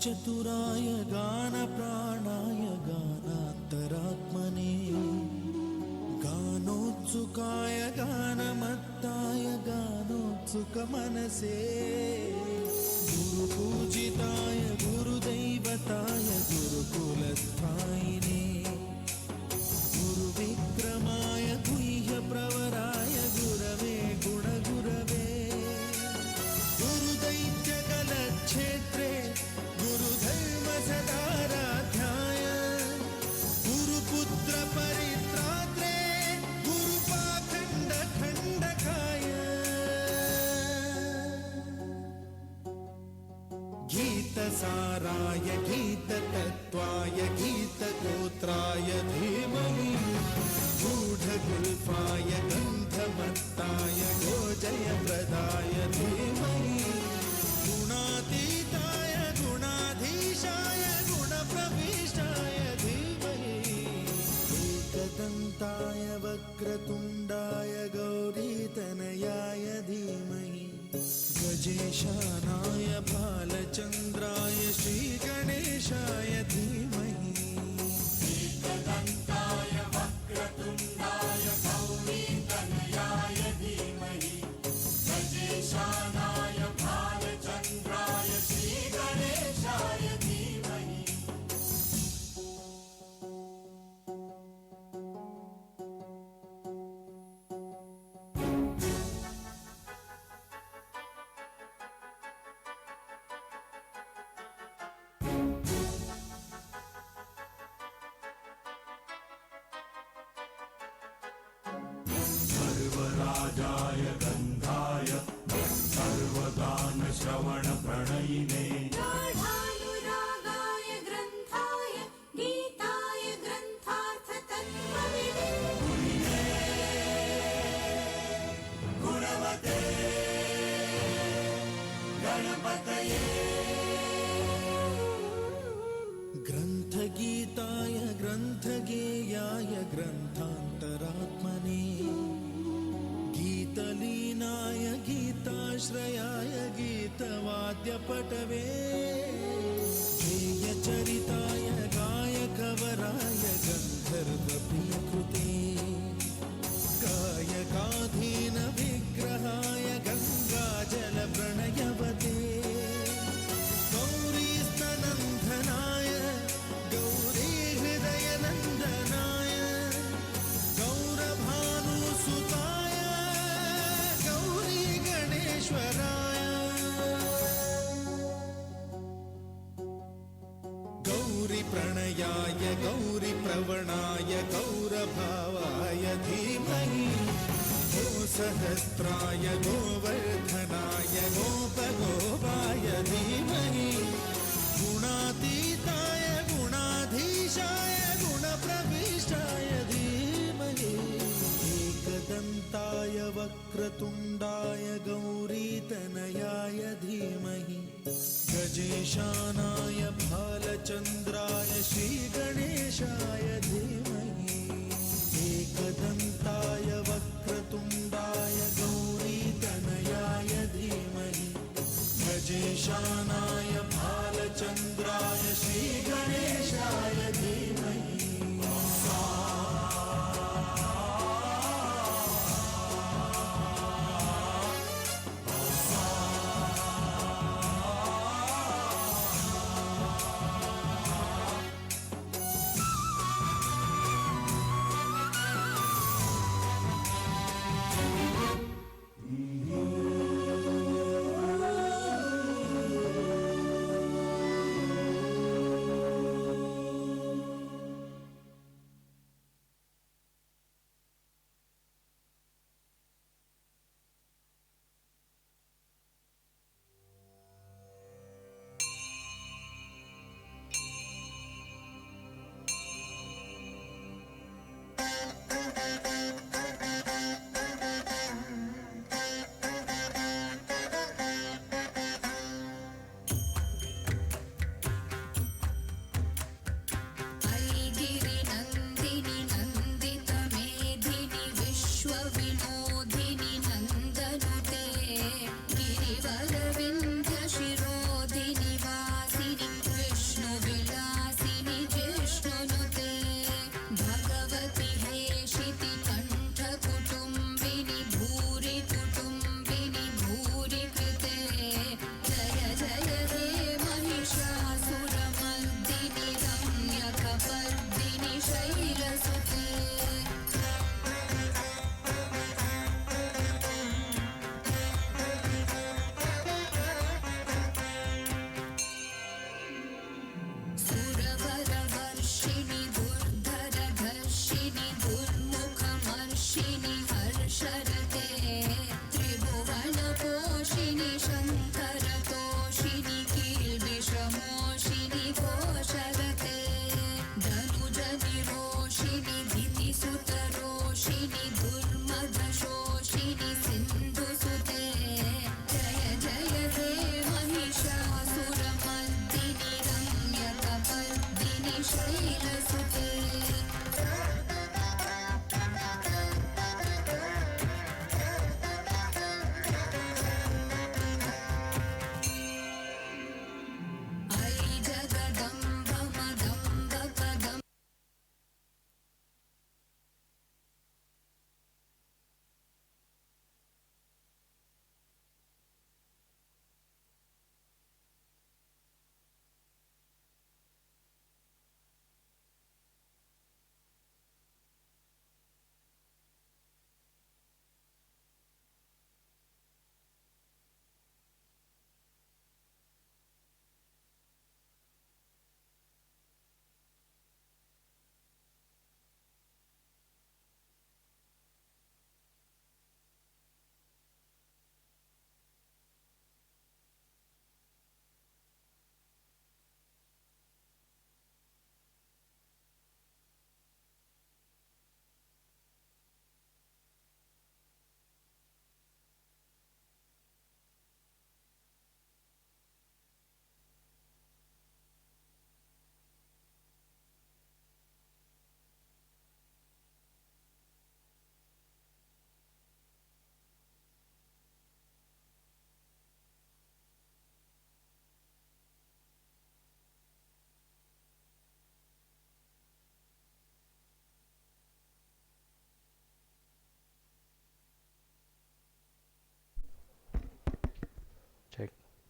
चतुराय गान प्राणाय गानान्तरात्मने गानोत्सुकाय गानमत्ताय गानोत्सुक मनसे गुरुपूजिताय गुरुदैवताय गुरुकुलस्थायिने गुरुविक्रमाय गुह्यप्रवराय गुरवे गुणगुरवे गुरुदैत्यकलक्षेत्रे गुरुधर्म सदाराध्याय गुरुपुत्र परित्रात्रे गुरुपाखंड खंडकाय गीतसाराय गीततत्त्वाय गीतगोत्राय धीमहि गूढगुल्फाय गन्धमत्ताय गोजयप्रदाय धीमहि गुणातीताय गुणाधीशाय गुणप्रविष्टाय धीमहि एकदन्ताय वक्रतुण्डाय गौरीतनयाय धीमहि गजेशानाय बालचन्द्राय श्रीगणेशाय धीमहि एकदन्ताय वक्रतुण्डाय गौरीतनयाय धीमहि गजेशानाय बालचन्द्राय श्रीगणेशाय धीमहि सर्वराजाय गन्धाय सर्वगानश्रवणप्रणयिने गाढानुरागाय ग्रन्थाय गीताय ग्रन्थार्थतत्त्वविदे गुणवते गणपतये ग्रन्थगीताय ग्रन्थगेयाय ग्रन्थान्तरात्मने गीतलीनाय गीताश्रयाय गीतवाद्यपटवे गेयचरिताय गायकवराय गन्धर्वप्रियकृते गायकाधीन विग्रहाय गङ्गाजलप्रणयवते गौरीस्तनन्दनाय गौरीहृदयनन्दनाय गौरभानुसुताय गौरी गणेश्वराय गौरीप्रणयाय गौरीप्रवणाय गौरभावाय धीमहि गोसहस्राय गोवर्धनाय गोपगोपाय धीमहि गुणातीताय गुणाधीशाय गुणप्रविष्टाय धीमहि एकदन्ताय वक्रतुण्डाय गौरीतनयाय धीमहि गजेशानाय भालचन्द्राय श्रीगणेशाय धीमहि एकदन्ताय वक्रतुण्डाय गौरीतनयाय धीमहि गजेशानाय भालचन्द्राय श्रीगणेशाय धीमहि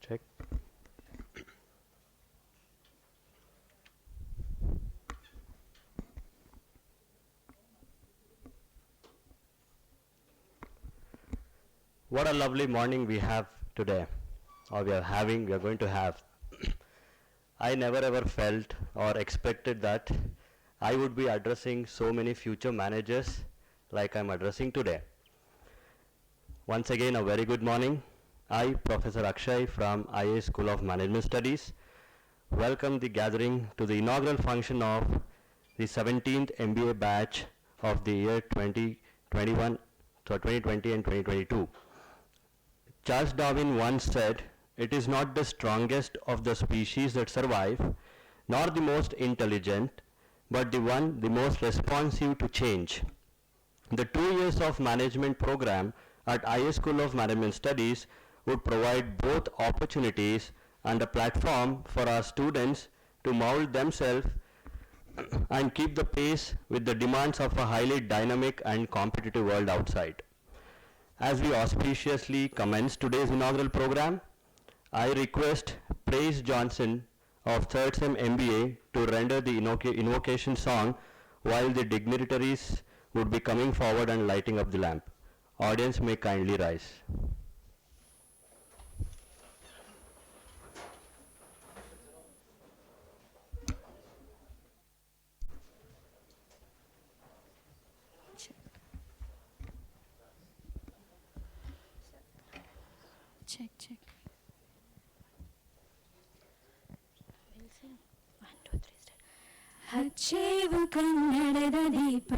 Check. What a lovely morning we have today, or we are going to have. I never ever felt or expected that I would be addressing so many future managers like I'm addressing today. Once again, a very good morning. I, Professor Akshay from IA School of Management Studies, welcome the gathering to the inaugural function of the 17th MBA batch of the year 2021, so 2020 and 2022. Charles Darwin once said, "It is not the strongest of the species that survive, nor the most intelligent, but the one the most responsive to change." The 2 years of management program at IA School of Management Studies would provide both opportunities and a platform for our students to mold themselves and keep the pace with the demands of a highly dynamic and competitive world outside. As we auspiciously commence today's inaugural program, I request Praise Johnson of 3rd Sem MBA to render the invocation song while the dignitaries would be coming forward and lighting up the lamp. Audience may kindly rise. Check, check. One, two, three, start. ಹಚ್ಚೇವು ಕನ್ನಡದ ದೀಪ,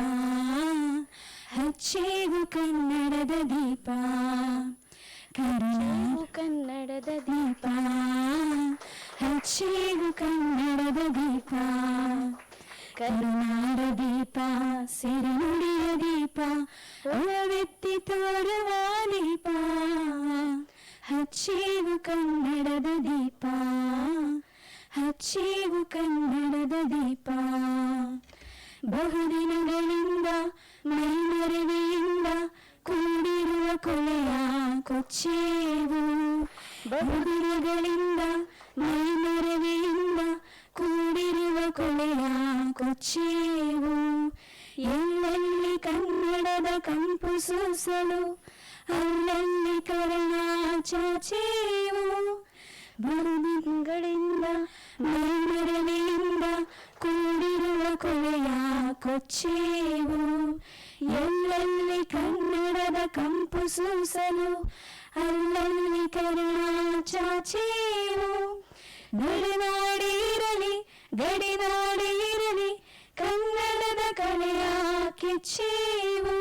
ಹಚ್ಚೇವು ಕನ್ನಡದ ದೀಪ, ಕರುಣೇವು ಕನ್ನಡದ ದೀಪ, ಹಚ್ಚೇವು ಕನ್ನಡದ ದೀಪ, ಕರುನಾಡ ದೀಪ, ಸಿರಿನುಡಿಯ ದೀಪ, ಒಳವೆತ್ತಿ ತೋರುವ ದೀಪ, ಹಚ್ಚೇವು ಕನ್ನಡದ ದೀಪ, ಹಚ್ಚೇವು ಕನ್ನಡದ ದೀಪ. ಬಹುದಿನಗಳಿಂದ ಮೈಮರೆವೆಯಿಂದ ಕೂಡಿರುವ ಕೊಳೆಯ ಕೊಚ್ಚೇವು, ಬಹುದಿನಗಳಿಂದ ಮೈಮರೆವೆಯಿಂದ ಕೂಡಿರುವ ಕೊಳೆಯ ಕೊಚ್ಚೇವು. ಎಲ್ಲೆಲ್ಲಿ ಕನ್ನಡದ ಕಂಪು ಸೂಸಲು ಅಲ್ಲಲ್ಲಿ ಕರಣ ಚಾಚೇವು, ಬಹುದಿನಗಳಿಂದ ಮೈಮರೆವೆಯಿಂದ ಕೂಡಿರುವ ಕೊಳೆಯ ಕೊಚ್ಚೇವು. ಎಲ್ಲೆಲ್ಲಿ ಕನ್ನಡದ ಕಂಪು ಸೂಸಲು ಅಲ್ಲಲ್ಲಿ ಕರುಣ ಚಾಚೇವು. ಗಡಿನಾಡಿ ಇರಲಿ ಗಡಿನಾಡಿ ಇರಲಿ ಕನ್ನಡದ ಕಲೆಯ ಕಿಚ್ಚೇವು.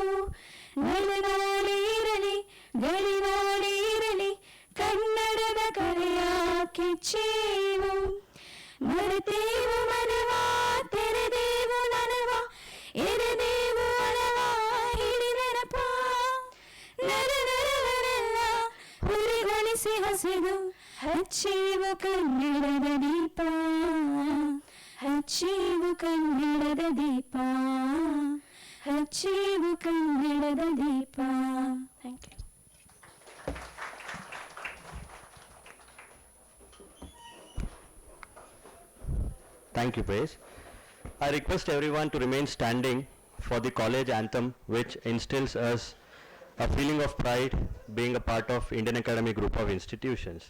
ಗಡಿನಾಡಿ ಇರಲಿ ಗಡಿನಾಡಿ ಇರಲಿ ಕನ್ನಡದ ಕಲೆಯ ಕಿಚ್ಚೇವು. ಮರೆತೇವು ಮನವ ತೆರೆದೇವು ನನವ, ಎರೆದೇವು ಅಳವ ಹಿಡಿದೆನಪ, ನರನರವರೆಲ್ಲ ಹುರಿಗೊಳಿಸಿ ಹಸಿದು ಹಚ್ಚೇವು ಕನ್ನಡದ ದೀಪ, ಹಚ್ಚೇವು ಕನ್ನಡದ ದೀಪ, ಹಚ್ಚೇವು ಕನ್ನಡದ ದೀಪ. Thank you. Thank you, Praise. I request everyone to remain standing for the college anthem, which instills us a feeling of pride being a part of Indian Academy Group of Institutions.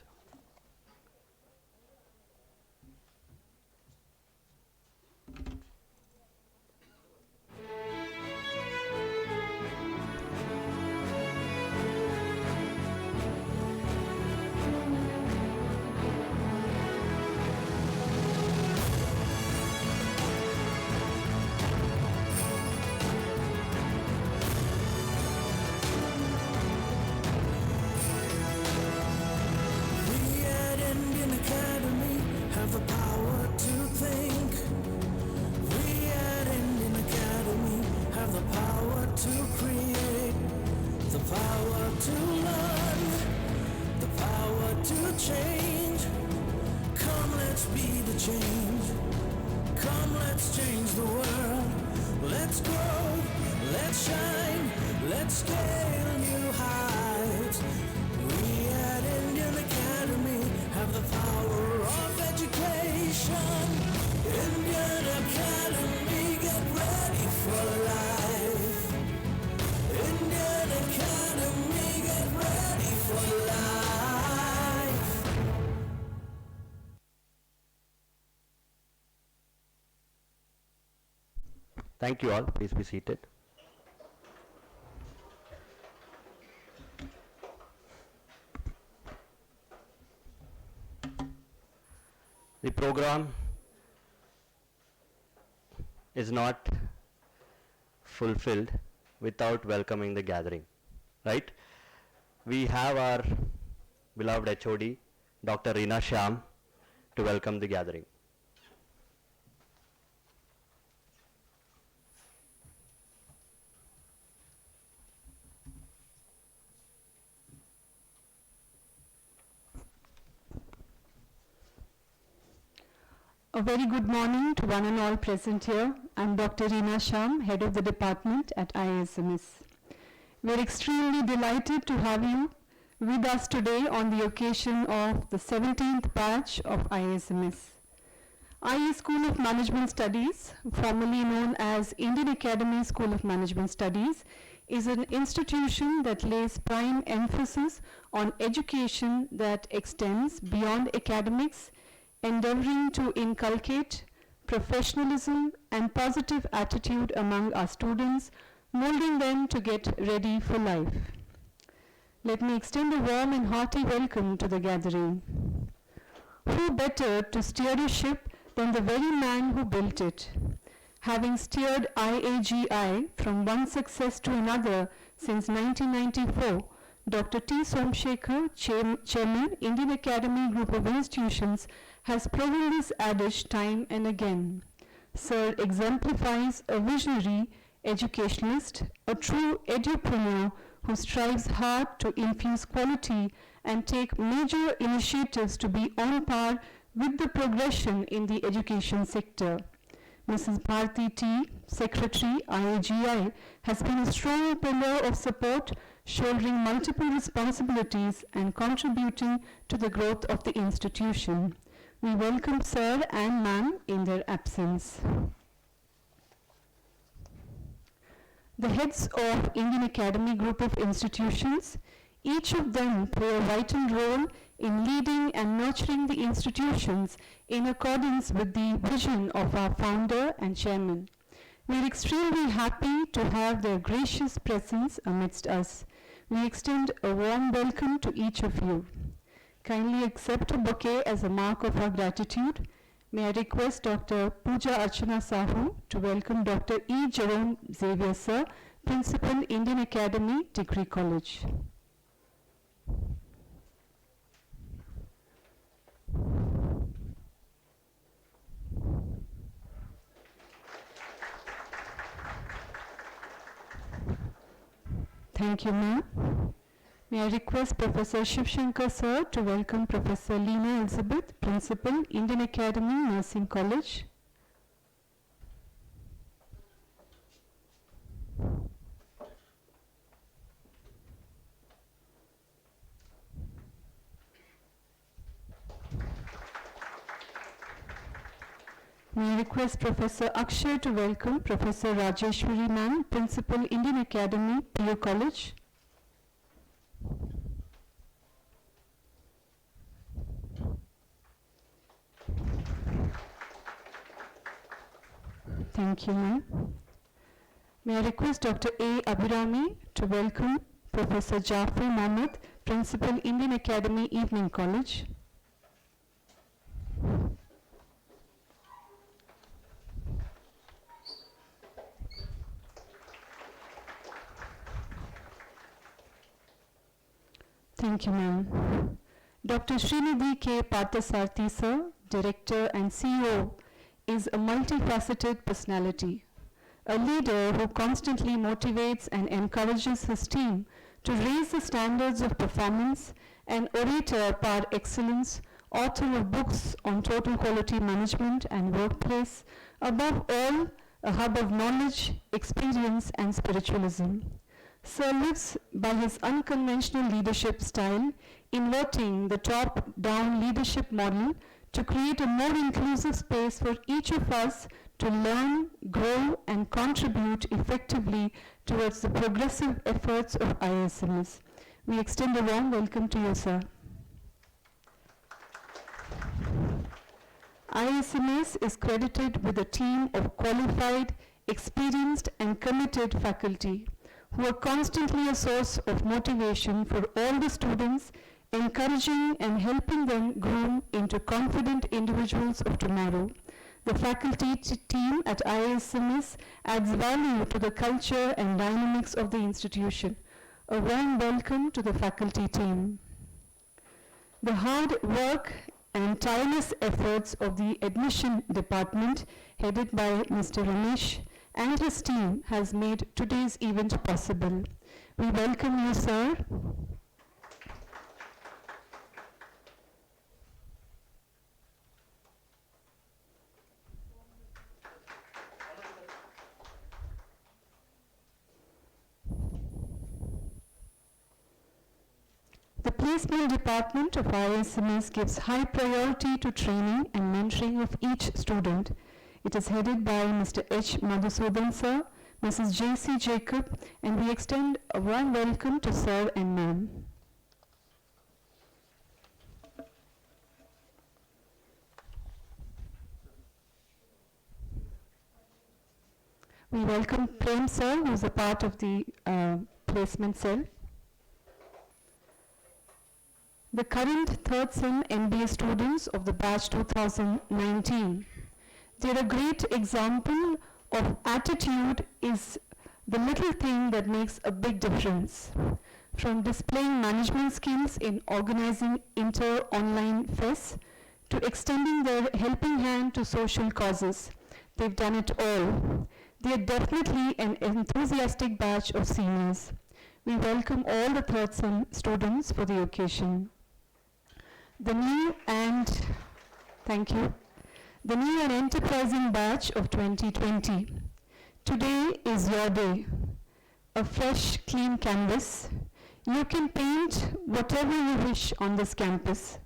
Scale new heights. We at Indian Academy have the power of education. Indian Academy, get ready for life. Indian Academy, get ready for life. Thank you all. Please be seated. The program is not fulfilled without welcoming the gathering, right? We have our beloved HOD, Dr. Reena Shyam, to welcome the gathering. A very good morning to one and all present here. I'm Dr. Reena Shyam, Head of the Department at IISMS. We're extremely delighted to have you with us today on the occasion of the 17th batch of IISMS. IE School of Management Studies, formerly known as Indian Academy School of Management Studies, is an institution that lays prime emphasis on education that extends beyond academics, endeavoring to inculcate professionalism and positive attitude among our students, molding them to get ready for life. Let me extend a warm and hearty welcome to the gathering. Who better to steer a ship than the very man who built it? Having steered IAGI from one success to another since 1994, Dr. T. Somshekhar, Chairman, Indian Academy Group of Institutions, has proven this adage time and again. Sir exemplifies a visionary educationalist, a true edupreneur who strives hard to infuse quality and take major initiatives to be on par with the progression in the education sector. Mrs. Bharti T., Secretary, IAGI, has been a strong pillar of support, shouldering multiple responsibilities and contributing to the growth of the institution. We welcome Sir and Ma'am in their absence. The heads of Indian Academy Group of Institutions, each of them play a vital role in leading and nurturing the institutions in accordance with the vision of our founder and chairman. We are extremely happy to have their gracious presence amidst us. We extend a warm welcome to each of you. Kindly accept a bouquet as a mark of our gratitude. May I request Dr. Pooja Archana Sahu to welcome Dr. E. Jerome Xavier Sir, Principal, Indian Academy, Degree College. Thank you, ma'am. May I request Professor Shiv Shankar Sir to welcome Professor Leena Elizabeth, Principal, Indian Academy, Nursing College. May I request Professor Akshay to welcome Professor Rajeshwari Ma'am, Principal, Indian Academy, PU College. Thank you, ma'am. May I request Dr. A. Abhirami to welcome Professor Jafar Mohammed, Principal, Indian Academy, Evening College. Thank you, ma'am. Dr. Srinidhi K. Parthasarathy Sir, Director and CEO, is a multifaceted personality, a leader who constantly motivates and encourages his team to raise the standards of performance, an orator par excellence, author of books on total quality management and workplace, above all, a hub of knowledge, experience, and spiritualism. Sir lives by his unconventional leadership style, inverting the top-down leadership model to create a more inclusive space for each of us to learn, grow, and contribute effectively towards the progressive efforts of ISMS. We extend a warm welcome to you, sir. ISMS is credited with a team of qualified, experienced, and committed faculty who are constantly a source of motivation for all the students, encouraging and helping them grow into confident individuals of tomorrow. The faculty team at ISMS adds value to the culture and dynamics of the institution. A warm welcome to the faculty team. The hard work and tireless efforts of the admission department headed by Mr. Ramesh and his team has made today's event possible. We welcome you, sir. The placement department of ISMS gives high priority to training and mentoring of each student. It is headed by Mr. H. Madhusudan sir, Mrs. J.C. Jacob, and we extend a warm welcome to sir and ma'am. We welcome Prem sir, who is a part of the placement cell. The current third sem MBA students of the batch 2019. They're a great example of attitude is the little thing that makes a big difference. From displaying management skills in organizing inter-online fests to extending their helping hand to social causes. They've done it all. They are definitely an enthusiastic batch of seniors. We welcome all the third sem students for the occasion. The new and enterprising batch of 2020. Today is your day. A fresh, clean canvas. You can paint whatever you wish on this campus.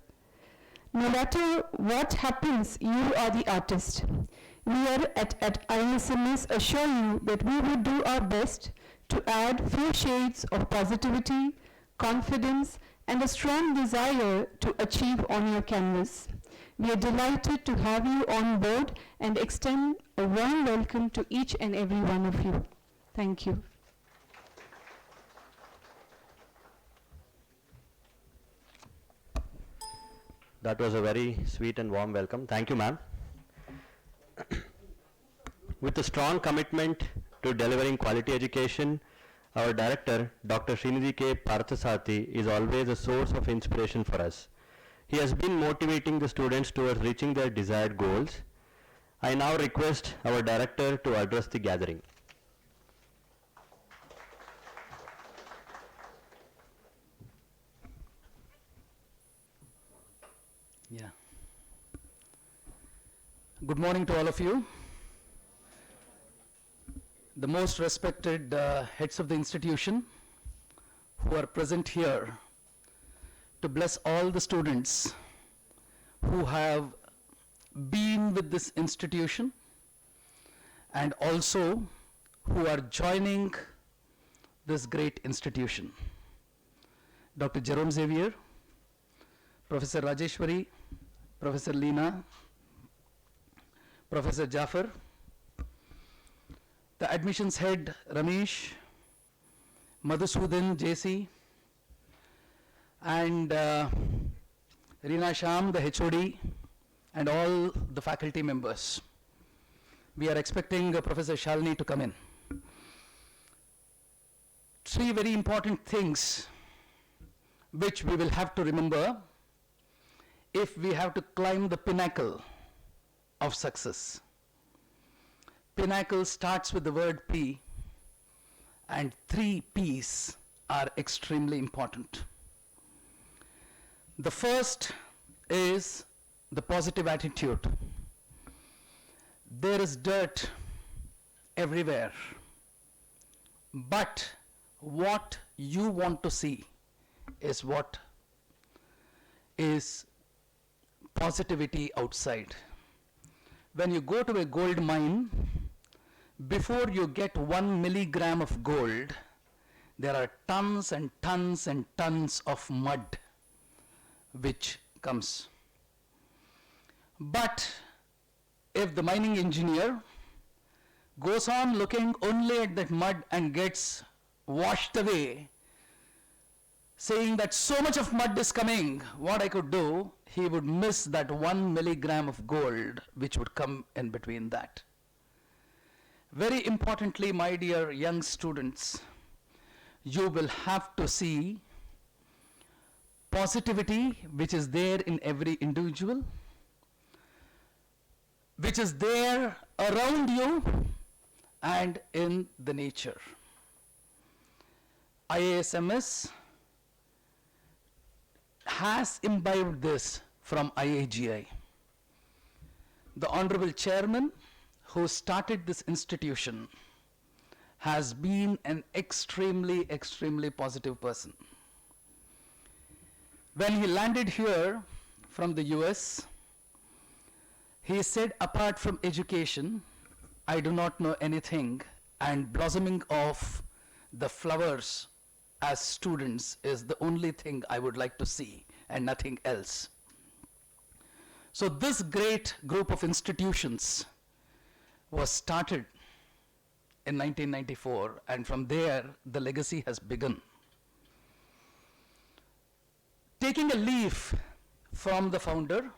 No matter what happens, you are the artist. We are at ISMS assure you that we will do our best to add few shades of positivity, confidence, and a strong desire to achieve on your canvas. We are delighted to have you on board and extend a warm welcome to each and every one of you. Thank you. That was a very sweet and warm welcome. Thank you, ma'am. With a strong commitment to delivering quality education, our director, Dr. Srinidhi K. Parthasarathy, is always a source of inspiration for us. He has been motivating the students towards reaching their desired goals. I now request our director to address the gathering. Yeah. Good morning to all of you. The most respected heads of the institution who are present here to bless all the students who have been with this institution and also who are joining this great institution. Dr. Jerome Xavier, Professor Rajeshwari, Professor Leena, Professor Jafar, the admissions head Ramesh, Madhusudan JC, and Reena Sham, the HOD, and all the faculty members. We are expecting Professor Shalini to come in. Three very important things which we will have to remember if we have to climb the pinnacle of success. Pinnacle starts with the word P, and 3 P's are extremely important. The first is the positive attitude. There is dirt everywhere, but what you want to see is what is positivity outside. When you go to a gold mine, before you get 1 milligram of gold, there are tons and tons and tons of mud which comes. But if the mining engineer goes on looking only at that mud and gets washed away, saying that so much of mud is coming, what I could do, he would miss that 1 milligram of gold which would come in between that. Very importantly, my dear young students, you will have to see positivity which is there in every individual, which is there around you and in the nature. IASMS has imbibed this from IAGI. The Honorable Chairman who started this institution has been an extremely positive person. When he landed here from the US, he said, apart from education, I do not know anything, and blossoming of the flowers as students is the only thing I would like to see and nothing else. So this great group of institutions was started in 1994, and from there the legacy has begun. Taking a leaf from the founder,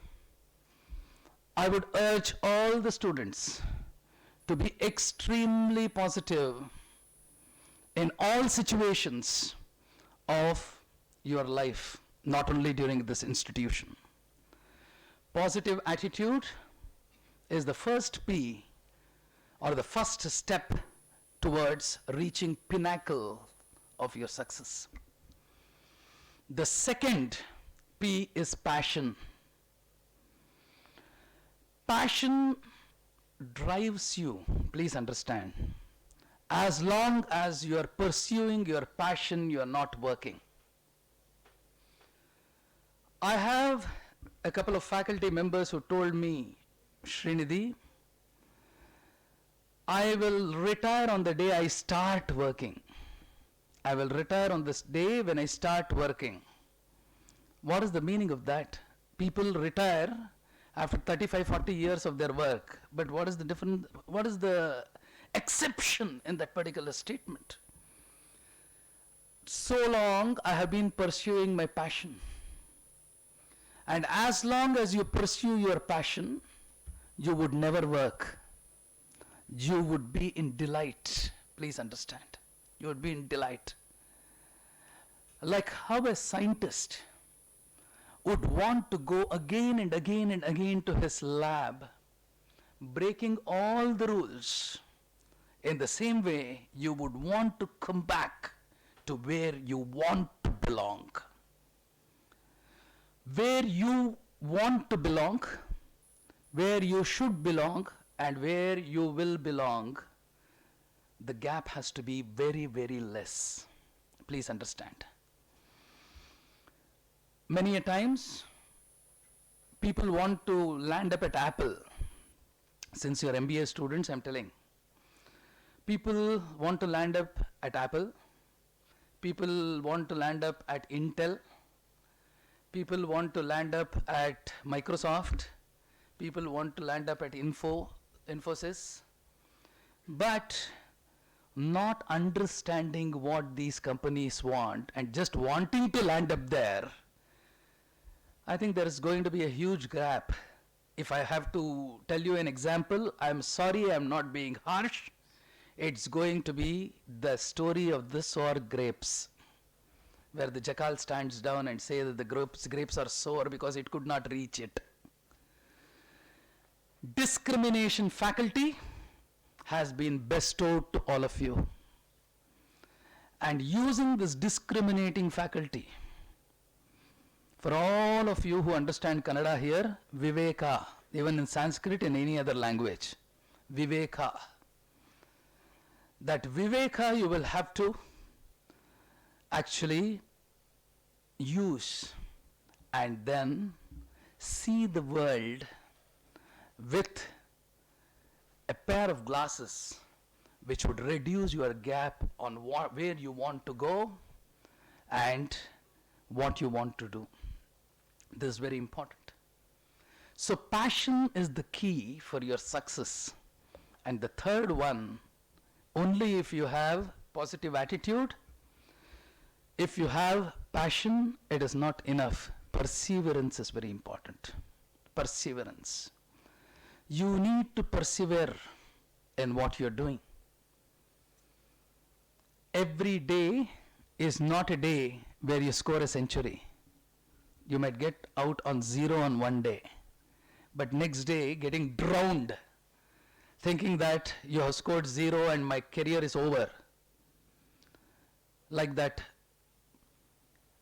I would urge all the students to be extremely positive in all situations of your life, not only during this institution. Positive attitude is the first P, or the first step towards reaching pinnacle of your success. The second P is passion. Passion drives you, please understand. As long as you are pursuing your passion, you are not working. I have a couple of faculty members who told me, Srinidhi, I will retire on the day I start working. I will retire on this day when I start working. What is the meaning of that? People retire after 35, 40 years of their work. But what is the difference? What is the exception in that particular statement? So long I have been pursuing my passion. And as long as you pursue your passion, you would never work. You would be in delight. Please understand. You would be in delight. Like how a scientist would want to go again and again and again to his lab, breaking all the rules. In the same way, you would want to come back to where you want to belong. Where you want to belong, where you should belong, and where you will belong, the gap has to be very, very less. Please understand. Many a times, people want to land up at Apple. Since you're MBA students, I'm telling. People want to land up at Apple. People want to land up at Intel. People want to land up at Microsoft. People want to land up at Infosys. But not understanding what these companies want and just wanting to land up there, I think there is going to be a huge gap. If I have to tell you an example, I'm sorry, I'm not being harsh. It's going to be the story of the sour grapes, where the jackal stands down and says that the grapes are sour because it could not reach it. Discrimination faculty has been bestowed to all of you. And using this discriminating faculty, for all of you who understand Kannada here, Viveka, even in Sanskrit and any other language, Viveka. That Viveka you will have to actually use and then see the world with a pair of glasses which would reduce your gap on where you want to go and what you want to do. This is very important. So passion is the key for your success. And the third one, only if you have positive attitude, if you have passion, it is not enough. Perseverance is very important. Perseverance. You need to persevere in what you're doing. Every day is not a day where you score a century. You might get out on 0 on one day, but next day getting drowned, thinking that you have scored 0 and my career is over. Like that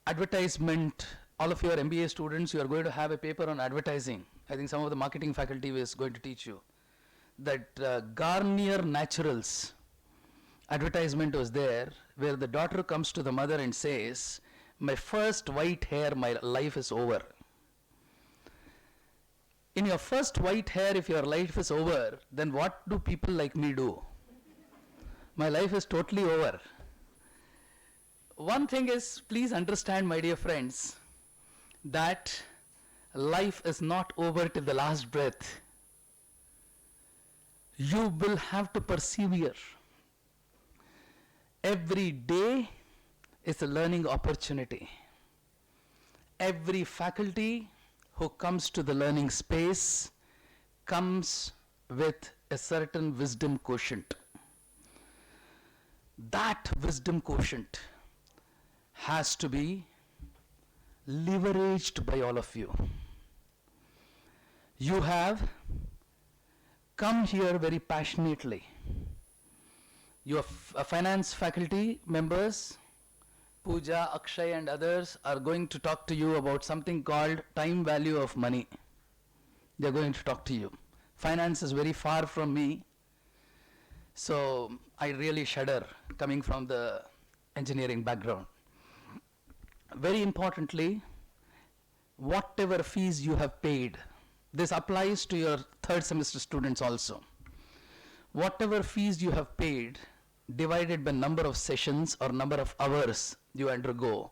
advertisement, all of your MBA students, you are going to have a paper on advertising. I think some of the marketing faculty is going to teach you that Garnier Naturals advertisement was there, where the daughter comes to the mother and says, my first white hair, my life is over. In your first white hair, if your life is over, then what do people like me do? My life is totally over. One thing is, please understand, my dear friends, that life is not over till the last breath. You will have to persevere. Every day is a learning opportunity. Every faculty who comes to the learning space comes with a certain wisdom quotient. That wisdom quotient has to be leveraged by all of you. You have come here very passionately. Your finance faculty members, Pooja, Akshay and others are going to talk to you about something called time value of money. They're going to talk to you. Finance is very far from me, so I really shudder coming from the engineering background. Very importantly, whatever fees you have paid, this applies to your third semester students also. Whatever fees you have paid, divided by number of sessions or number of hours you undergo,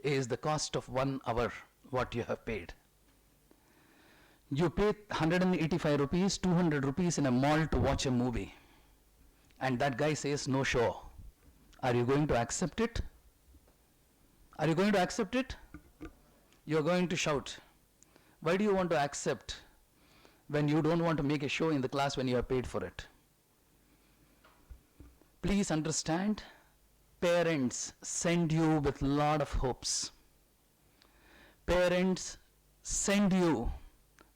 is the cost of 1 hour what you have paid. You pay 185 rupees, 200 rupees in a mall to watch a movie, and that guy says no show. Are you going to accept it? Are you going to accept it? You're going to shout. Why do you want to accept when you don't want to make a show in the class when you have paid for it? Please understand, parents send you with a lot of hopes. Parents send you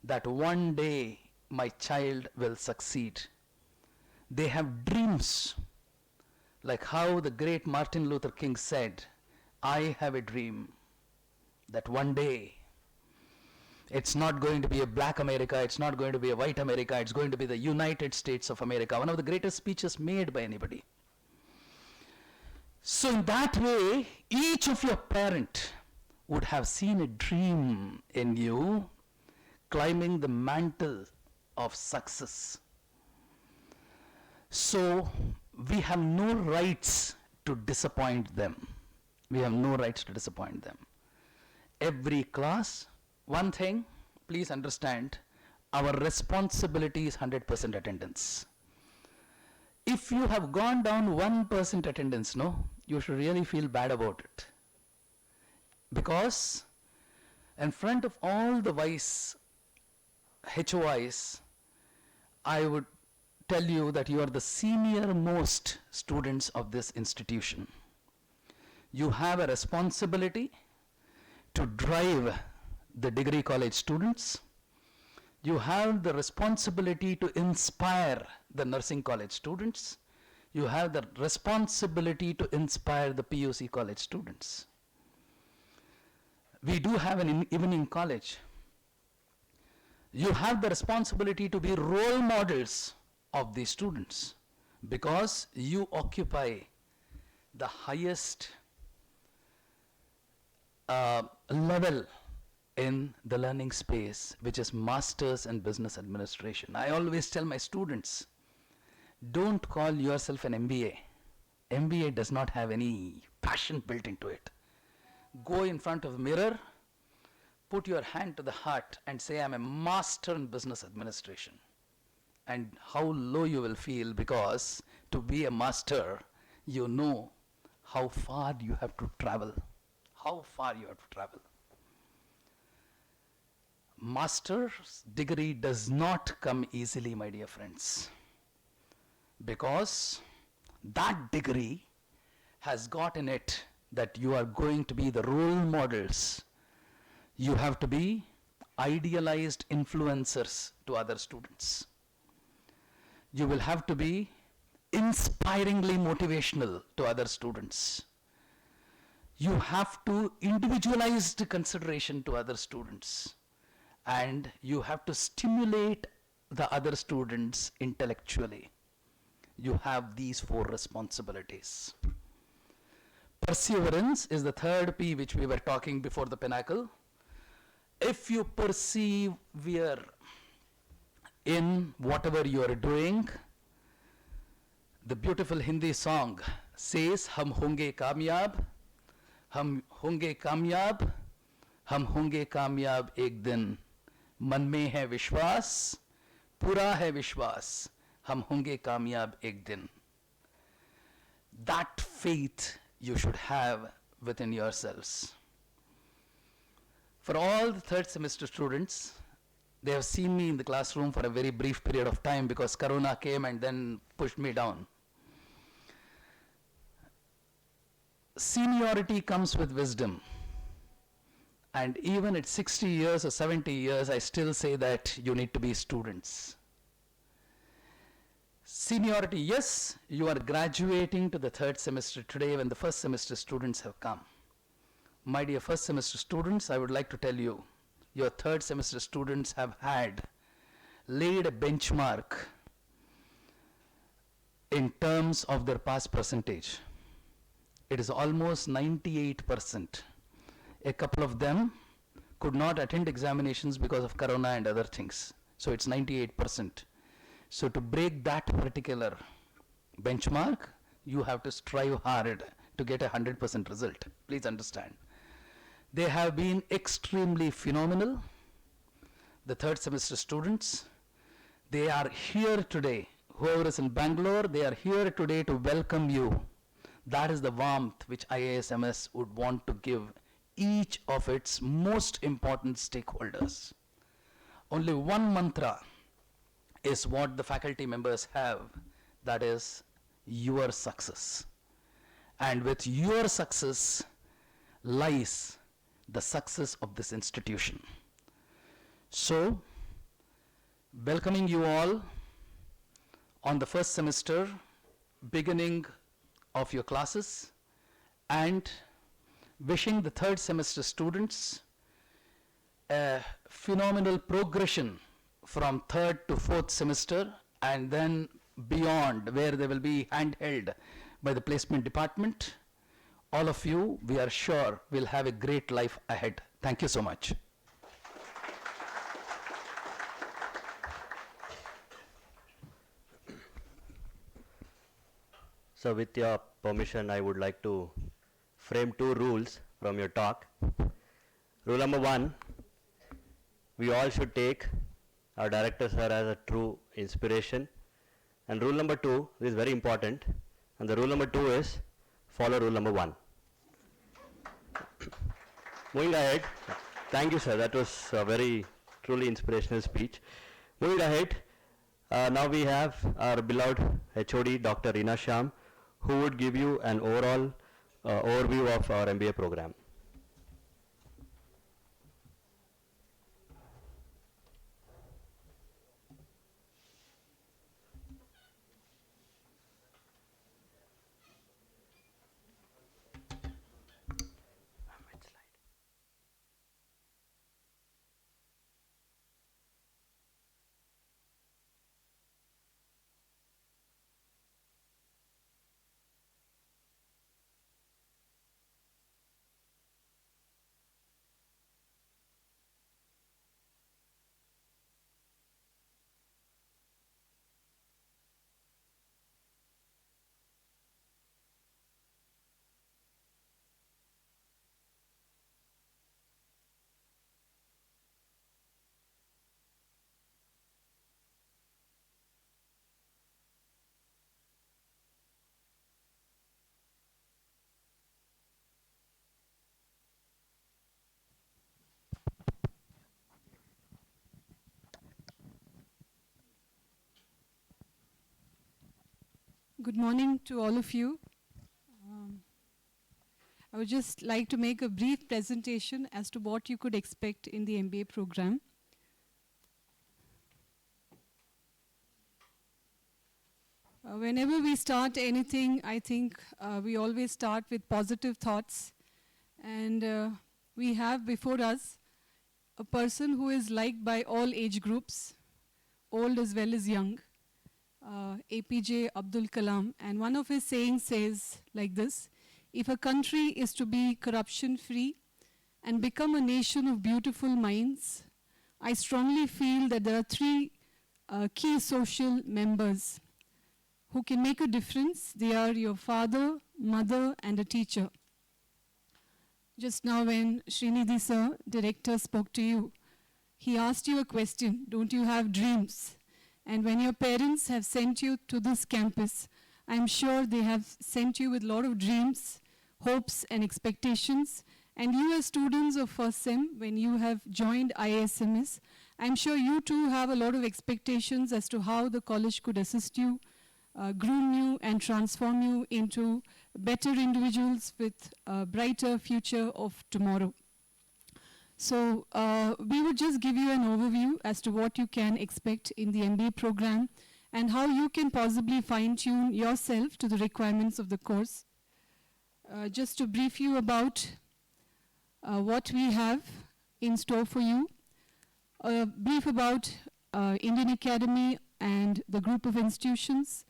that one day my child will succeed. They have dreams, like how the great Martin Luther King said, I have a dream that one day it's not going to be a black America, it's not going to be a white America, it's going to be the United States of America, one of the greatest speeches made by anybody. So in that way, each of your parent would have seen a dream in you climbing the mantle of success. So we have no rights to disappoint them. We have no rights to disappoint them. Every class, one thing, please understand, our responsibility is 100% attendance. If you have gone down 1% attendance, no, you should really feel bad about it. Because in front of all the vice HOIs, I would tell you that you are the senior most students of this institution. You have a responsibility to drive the degree college students. You have the responsibility to inspire the nursing college students. You have the responsibility to inspire the PUC college students. We do have an evening college. You have the responsibility to be role models of these students, because you occupy the highest level in the learning space, which is Masters in Business Administration. I always tell my students, don't call yourself an MBA. MBA does not have any passion built into it. Go in front of the mirror, put your hand to the heart and say, I'm a master in business administration. And how low you will feel, because to be a master, you know how far you have to travel. How far you have to travel. Master's degree does not come easily, my dear friends, because that degree has got in it that you are going to be the role models. You have to be idealized influencers to other students. You will have to be inspiringly motivational to other students. You have to individualized consideration to other students. And you have to stimulate the other students intellectually. You have these 4 responsibilities. Perseverance is the third P which we were talking before the pinnacle. If you persevere in whatever you are doing, the beautiful Hindi song says, "Hum honge kamyab, hum honge kamyab, hum honge kamyab ek din. मन में है विश्वास, पूरा है विश्वास, हम होंगे कामयाब एक दिन." That faith you should have within yourselves. For all the third semester students, they have seen me in the classroom for a very brief period of time because Corona came and then pushed me down. Seniority comes with wisdom. And even at 60 years or 70 years, I still say that you need to be students. Seniority, yes, you are graduating to the third semester today when the first semester students have come. My dear first semester students, I would like to tell you, your third semester students have laid a benchmark in terms of their pass percentage. It is almost 98%. A couple of them could not attend examinations because of Corona and other things. So it's 98%. So to break that particular benchmark, you have to strive hard to get a 100% result. Please understand. They have been extremely phenomenal. The third semester students, they are here today. Whoever is in Bangalore, they are here today to welcome you. That is the warmth which IASMS would want to give each of its most important stakeholders. Only one mantra is what the faculty members have, that is your success. And with your success lies the success of this institution. So, welcoming you all on the first semester, beginning of your classes, and wishing the third semester students a phenomenal progression from third to fourth semester and then beyond, where they will be handheld by the placement department. All of you, we are sure, will have a great life ahead. Thank you so much. So with your permission, I would like to frame 2 rules from your talk. Rule number 1, we all should take our director sir as a true inspiration. And rule number 2 is very important. And the rule number 2 is follow rule number 1. Moving ahead, thank you sir, that was a very truly inspirational speech. Moving ahead, now we have our beloved HOD Dr. Reena Sham, who would give you an overall overview of our MBA program. Good morning to all of you. I would just like to make a brief presentation as to what you could expect in the MBA program. Whenever we start anything, I think we always start with positive thoughts. And we have before us a person who is liked by all age groups, old as well as young, APJ Abdul Kalam. And one of his sayings says like this: if a country is to be corruption-free and become a nation of beautiful minds, I strongly feel that there are three key social members who can make a difference. They are your father, mother, and a teacher. Just now when Srinidhi sir, director, spoke to you, he asked you a question: don't you have dreams? And when your parents have sent you to this campus, I'm sure they have sent you with a lot of dreams, hopes, and expectations. And you as students of first sem, when you have joined IASMS, I'm sure you too have a lot of expectations as to how the college could assist you, groom you, and transform you into better individuals with a brighter future of tomorrow. So we would just give you an overview as to what you can expect in the MBA program and how you can possibly fine-tune yourself to the requirements of the course. Just to brief you about what we have in store for you, a brief about Indian Academy and the group of institutions,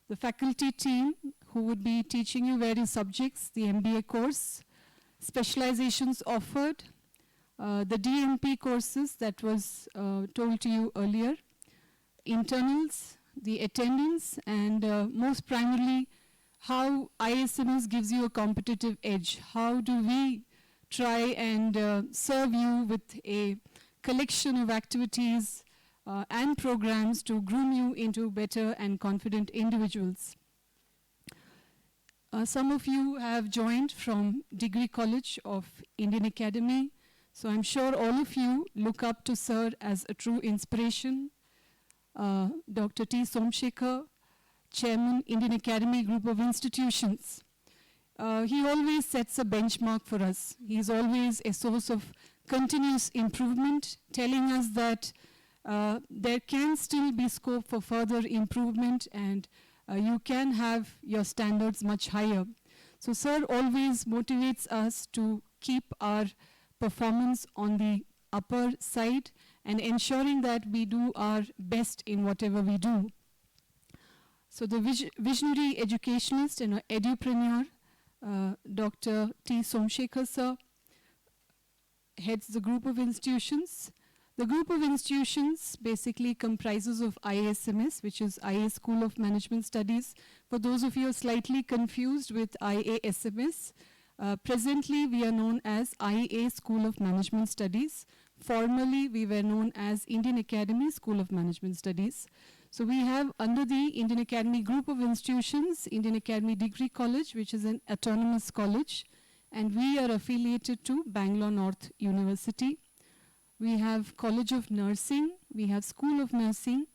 the faculty team who would be teaching you various subjects, the MBA course, specializations offered, the DMP courses that was told to you earlier, internals, the attendance, and most primarily, how ISMS gives you a competitive edge. How do we try and serve you with a collection of activities and programs to groom you into better and confident individuals. Some of you have joined from Degree College of Indian Academy, so I'm sure all of you look up to Sir as a true inspiration. Dr. T. Somsekhar, Chairman, Indian Academy Group of Institutions. He always sets a benchmark for us. He's always a source of continuous improvement, telling us that there can still be scope for further improvement and you can have your standards much higher. So Sir always motivates us to keep our performance on the upper side and ensuring that we do our best in whatever we do. So the visionary educationist and edupreneur, Dr. T. Somsekhar sir, heads the group of institutions. The group of institutions basically comprises of IASMS, which is IA School of Management Studies. For those of you who are slightly confused with IASMS, presently we are known as IA School of Management Studies. Formerly we were known as Indian Academy School of Management Studies. So we have under the Indian Academy group of institutions, Indian Academy Degree College, which is an autonomous college, and we are affiliated to Bangalore North University. We have College of Nursing, we have School of Nursing,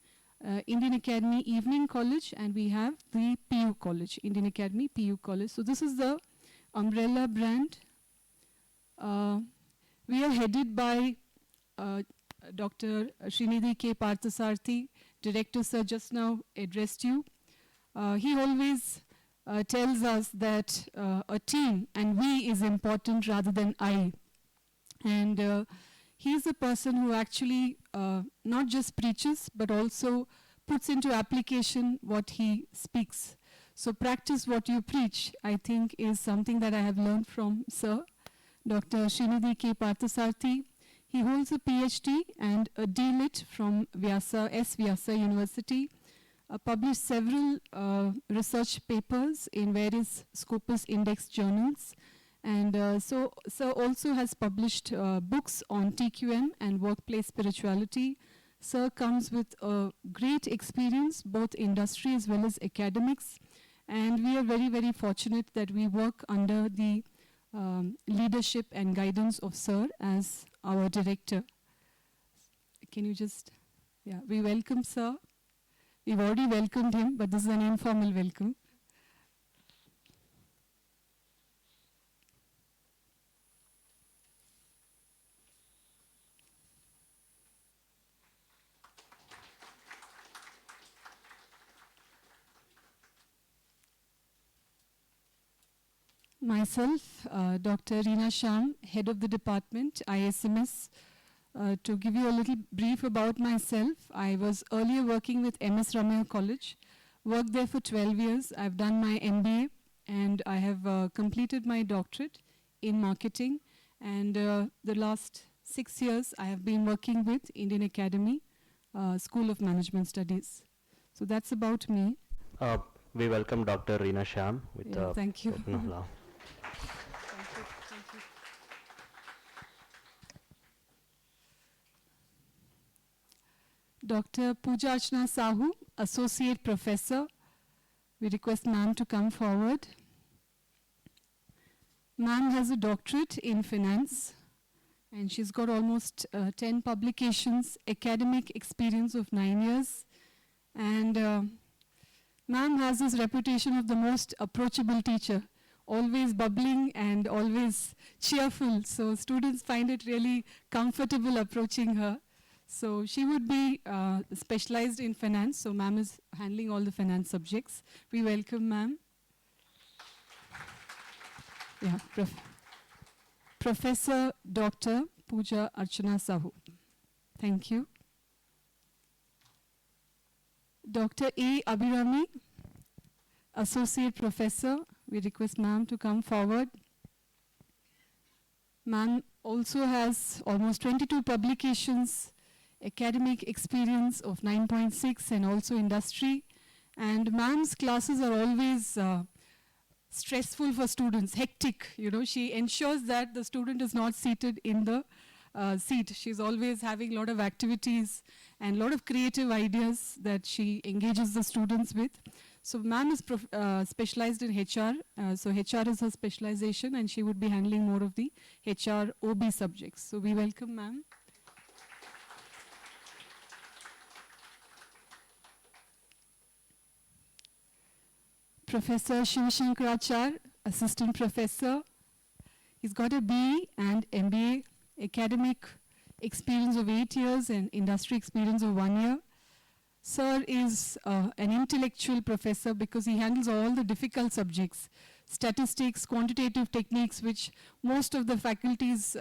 Indian Academy Evening College, and we have the PU College, Indian Academy PU College. So this is the umbrella brand. We are headed by Dr. Srinidhi K. Parthasarathy, Director Sir just now addressed you. He always tells us that a team and we is important rather than I. And he's a person who actually not just preaches, but also puts into application what he speaks. So practice what you preach, I think, is something that I have learned from Sir, Dr. Srinidhi K. Parthasarathy. He holds a PhD and a DLit from S. Vyasa University, published several research papers in various Scopus Index journals. And so Sir also has published books on TQM and workplace spirituality. Sir comes with a great experience, both industry as well as academics. And we are very, very fortunate that we work under the leadership and guidance of Sir as our director. Can you just, we welcome Sir. We've already welcomed him, but this is an informal welcome. Myself, Dr. Reena Sham, Head of the Department, ISMS. To give you a little brief about myself, I was earlier working with MS Ramaiah College, worked there for 12 years. I've done my MBA and I have completed my doctorate in marketing. And the last 6 years, I have been working with Indian Academy School of Management Studies. So that's about me. We welcome Dr. Reena Sham with Yeah, thank you. open applause. Thank you. Dr. Pooja Archana Sahu, Associate Professor. We request ma'am to come forward. Ma'am has a doctorate in finance and she's got almost 10 publications, academic experience of 9 years. And ma'am has this reputation of the most approachable teacher, always bubbling and always cheerful. So students find it really comfortable approaching her. So she would be specialized in finance. So ma'am is handling all the finance subjects. We welcome ma'am. Yeah, Professor Dr. Pooja Archana Sahu. Thank you. Dr. A. Abhirami, Associate Professor. We request ma'am to come forward. Ma'am also has almost 22 publications, academic experience of 9.6 and also industry. And ma'am's classes are always stressful for students, hectic. You know, she ensures that the student is not seated in the seat. She's always having a lot of activities and a lot of creative ideas that she engages the students with. So ma'am is specialized in HR. So HR is her specialization and she would be handling more of the HR OB subjects. So we welcome ma'am. Professor Shivashankarachar, Assistant Professor. He's got a BE and MBA, academic experience of 8 years and industry experience of 1 year. Sir is an intellectual professor because he handles all the difficult subjects, statistics, quantitative techniques, which most of the faculties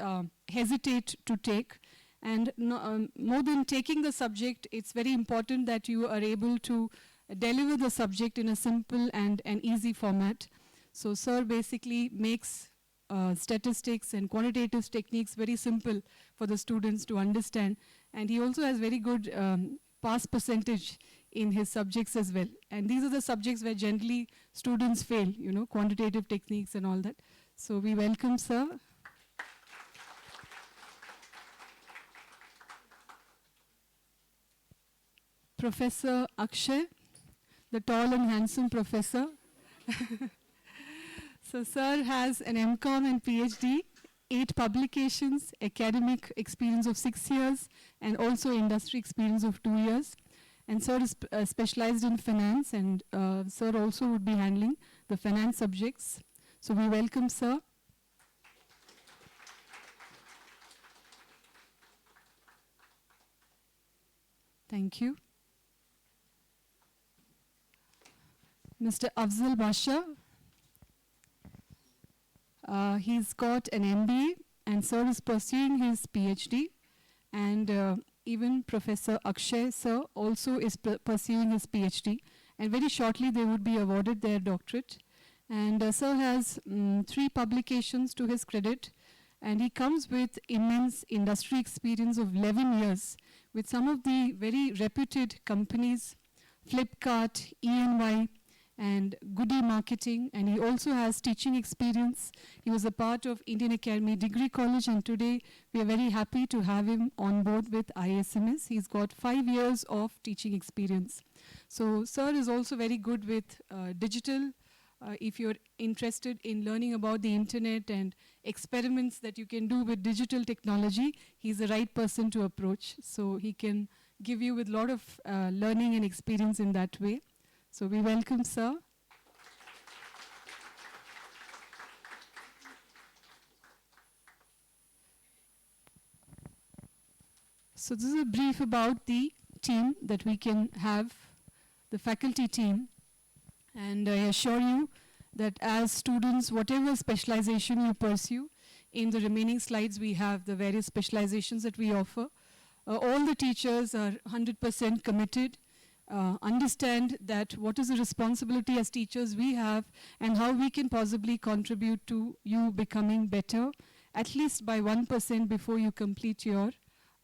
hesitate to take. And more than taking the subject, it's very important that you are able to deliver the subject in a simple and an easy format. So sir basically makes statistics and quantitative techniques very simple for the students to understand. And he also has very good pass percentage in his subjects as well. And these are the subjects where generally students fail, you know, quantitative techniques and all that. So we welcome sir. Professor Akshay, the tall and handsome professor. So sir has an MCom and PhD, 8 publications, academic experience of 6 years, and also industry experience of 2 years. And sir is specialized in finance, and sir also would be handling the finance subjects. So we welcome sir. Thank you. Mr. Afzal Basha. He's got an MBA and sir is pursuing his PhD. And even Professor Akshay sir also is pursuing his PhD. And very shortly they would be awarded their doctorate. And sir has 3 publications to his credit. And he comes with immense industry experience of 11 years with some of the very reputed companies, Flipkart, ENY, and Goody Marketing, and he also has teaching experience. He was a part of Indian Academy Degree College, and today we are very happy to have him on board with ISMS. He's got 5 years of teaching experience. So sir is also very good with digital. If you're interested in learning about the internet and experiments that you can do with digital technology, he's the right person to approach. So he can give you with a lot of learning and experience in that way. So we welcome sir. So this is a brief about the team that we can have, the faculty team. And I assure you that as students, whatever specialization you pursue, in the remaining slides we have the various specializations that we offer. All the teachers are 100% committed, understand that what is the responsibility as teachers we have and how we can possibly contribute to you becoming better, at least by 1% before you complete your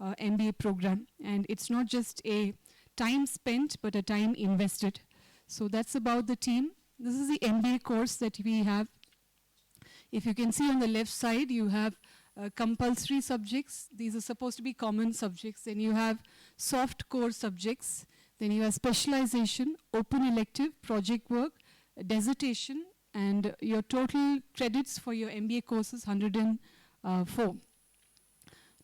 MBA program. And it's not just a time spent, but a time invested. So that's about the team. This is the MBA course that we have. If you can see on the left side, you have compulsory subjects. These are supposed to be common subjects. Then you have soft core subjects. Then you have specialization, open elective, project work, dissertation, and your total credits for your MBA course is 104.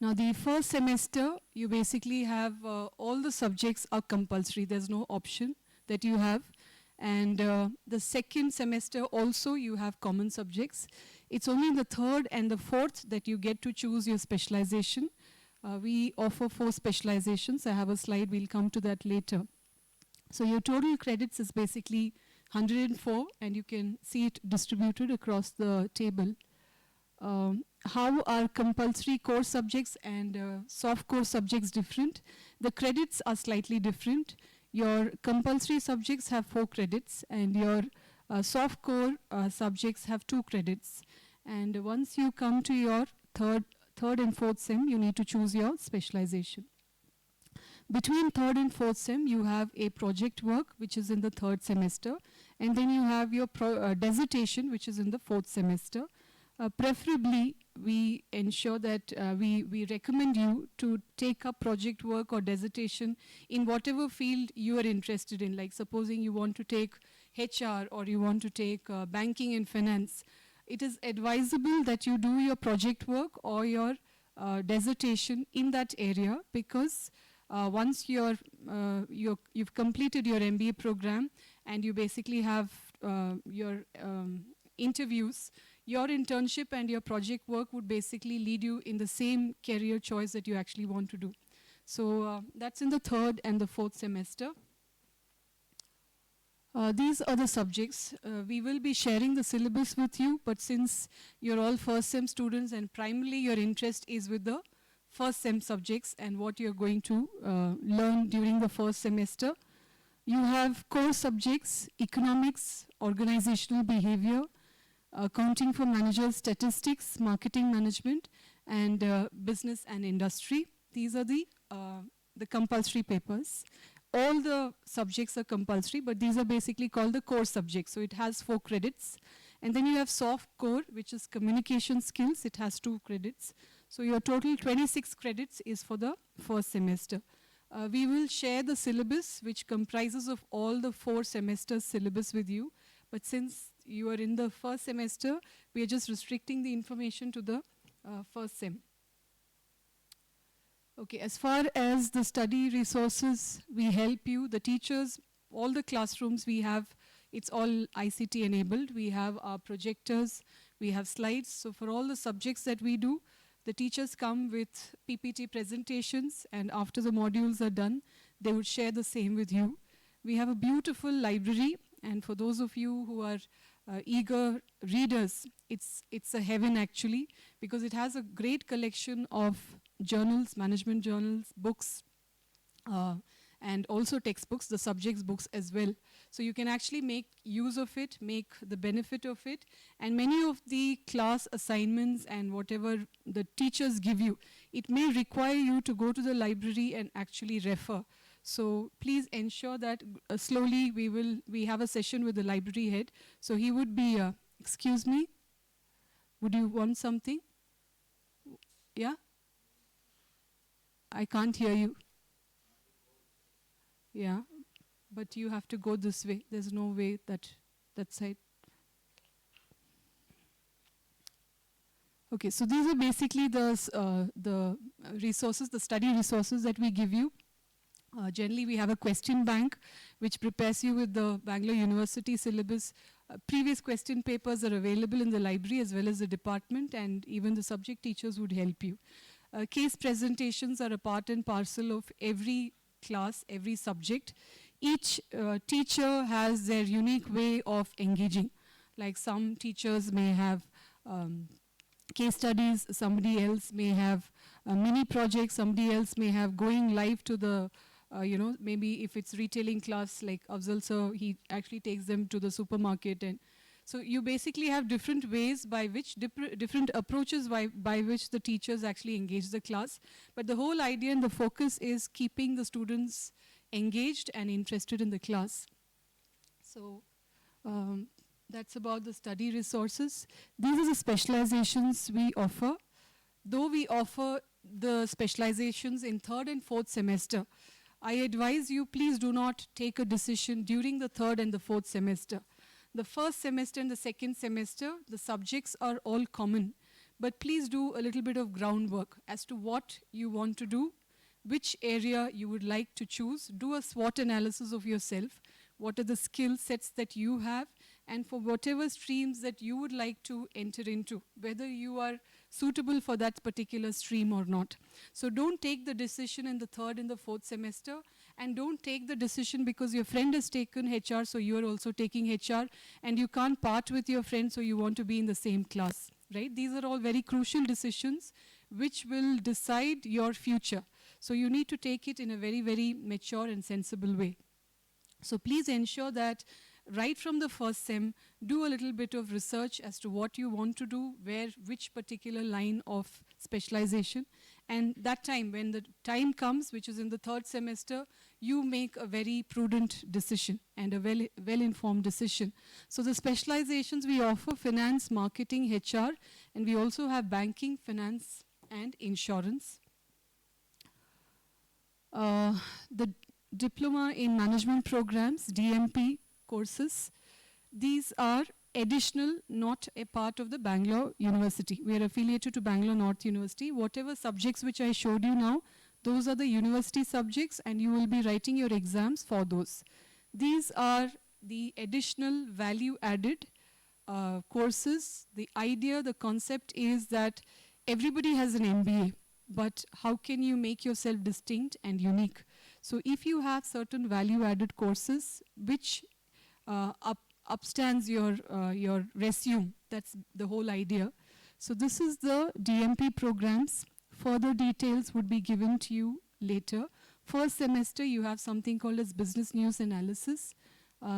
Now the first semester, you basically have all the subjects are compulsory. There's no option that you have. And the second semester also you have common subjects. It's only in the third and the fourth that you get to choose your specialization. We offer 4 specializations. I have a slide, we'll come to that later. So your total credits is basically 104, and you can see it distributed across the table. How are compulsory core subjects and soft core subjects different? The credits are slightly different. Your compulsory subjects have 4 credits, and your soft core subjects have 2 credits. And once you come to your third and fourth sem, you need to choose your specialization. Between third and fourth sem, you have a project work, which is in the third semester, and then you have your dissertation, which is in the fourth semester. Preferably, we ensure that we recommend you to take up project work or dissertation in whatever field you are interested in. Like supposing you want to take HR or you want to take banking and finance. It is advisable that you do your project work or your dissertation in that area, because once you've completed your MBA program and you basically have your interviews, your internship and your project work would basically lead you in the same career choice that you actually want to do. So that's in the third and the fourth semester. These are the subjects. We will be sharing the syllabus with you, but since you're all first sem students and primarily your interest is with the first sem subjects and what you're going to learn during the first semester, you have core subjects: economics, organizational behavior, accounting for managers, statistics, marketing management, and business and industry. These are the compulsory papers. All the subjects are compulsory, but these are basically called the core subjects. So it has 4 credits. And then you have soft core, which is communication skills. It has 2 credits. So your total 26 credits is for the first semester. We will share the syllabus, which comprises of all the 4 semesters syllabus with you. But since you are in the first semester, we are just restricting the information to the first sem. Okay, as far as the study resources, we help you, the teachers, all the classrooms we have, it's all ICT enabled. We have our projectors, we have slides. So for all the subjects that we do, the teachers come with PPT presentations, and after the modules are done, they would share the same with you. We have a beautiful library, and for those of you who are eager readers, it's a heaven actually, because it has a great collection of journals, management journals, books, and also textbooks, the subjects books as well. So you can actually make use of it, make the benefit of it, and many of the class assignments and whatever the teachers give you, it may require you to go to the library and actually refer. So please ensure that slowly we have a session with the library head. So he would be, excuse me, would you want something? Yeah? I can't hear you. Yeah, but you have to go this way. There's no way that side. Okay, so these are basically the resources, the study resources that we give you. Generally, we have a question bank which prepares you with the Bangalore University syllabus. Previous question papers are available in the library as well as the department, and even the subject teachers would help you. Case presentations are a part and parcel of every class, every subject. Each teacher has their unique way of engaging. Like some teachers may have case studies, somebody else may have mini projects, somebody else may have going live to the, maybe if it's retailing class like Afzal sir, he actually takes them to the supermarket. And so you basically have different ways by which, different approaches by which the teachers actually engage the class. But the whole idea and the focus is keeping the students engaged and interested in the class. So that's about the study resources. These are the specializations we offer. Though we offer the specializations in third and fourth semester, I advise you, please do not take a decision during the third and the fourth semester. The first semester and the second semester, the subjects are all common, but please do a little bit of groundwork as to what you want to do, which area you would like to choose. Do a SWOT analysis of yourself. What are the skill sets that you have, and for whatever streams that you would like to enter into, whether you are suitable for that particular stream or not. So don't take the decision in the third and the fourth semester, and don't take the decision because your friend has taken HR, so you are also taking HR, and you can't part with your friend, so you want to be in the same class, right? These are all very crucial decisions which will decide your future. So you need to take it in a very, very mature and sensible way. So please ensure that right from the first sem, do a little bit of research as to what you want to do, which particular line of specialization. And that time, when the time comes, which is in the third semester, you make a very prudent decision and a well-informed decision. So the specializations we offer: finance, marketing, HR, and we also have banking, finance, and insurance. The Diploma in Management Programs, DMP courses, these are additional, not a part of the Bangalore University. We are affiliated to Bangalore North University. Whatever subjects which I showed you now, those are the university subjects, and you will be writing your exams for those. These are the additional value-added courses. The idea, the concept is that everybody has an MBA, but how can you make yourself distinct and unique? So if you have certain value-added courses which upstands your resume, that's the whole idea. So this is the DMP programs. Further details would be given to you later. First semester, you have something called as business news analysis.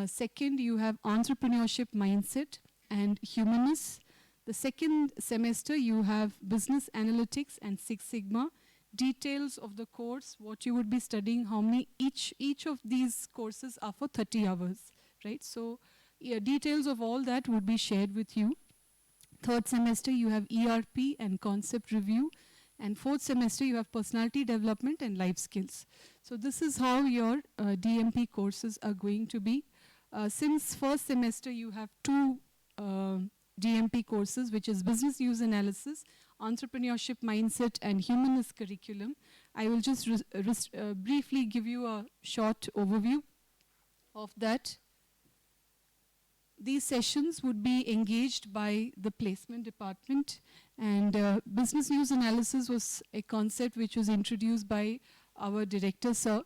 Second, you have entrepreneurship mindset and humanists. The second semester, you have business analytics and Six Sigma. Details of the course, what you would be studying, how many, each of these courses are for 30 hours, right? So yeah, details of all that would be shared with you. Third semester, you have ERP and concept review. And fourth semester, you have personality development and life skills. So this is how your DMP courses are going to be. Since first semester, you have two DMP courses, which is business news analysis, entrepreneurship mindset, and humanist curriculum. I will just briefly give you a short overview of that. These sessions would be engaged by the placement department, and business news analysis was a concept which was introduced by our director, sir.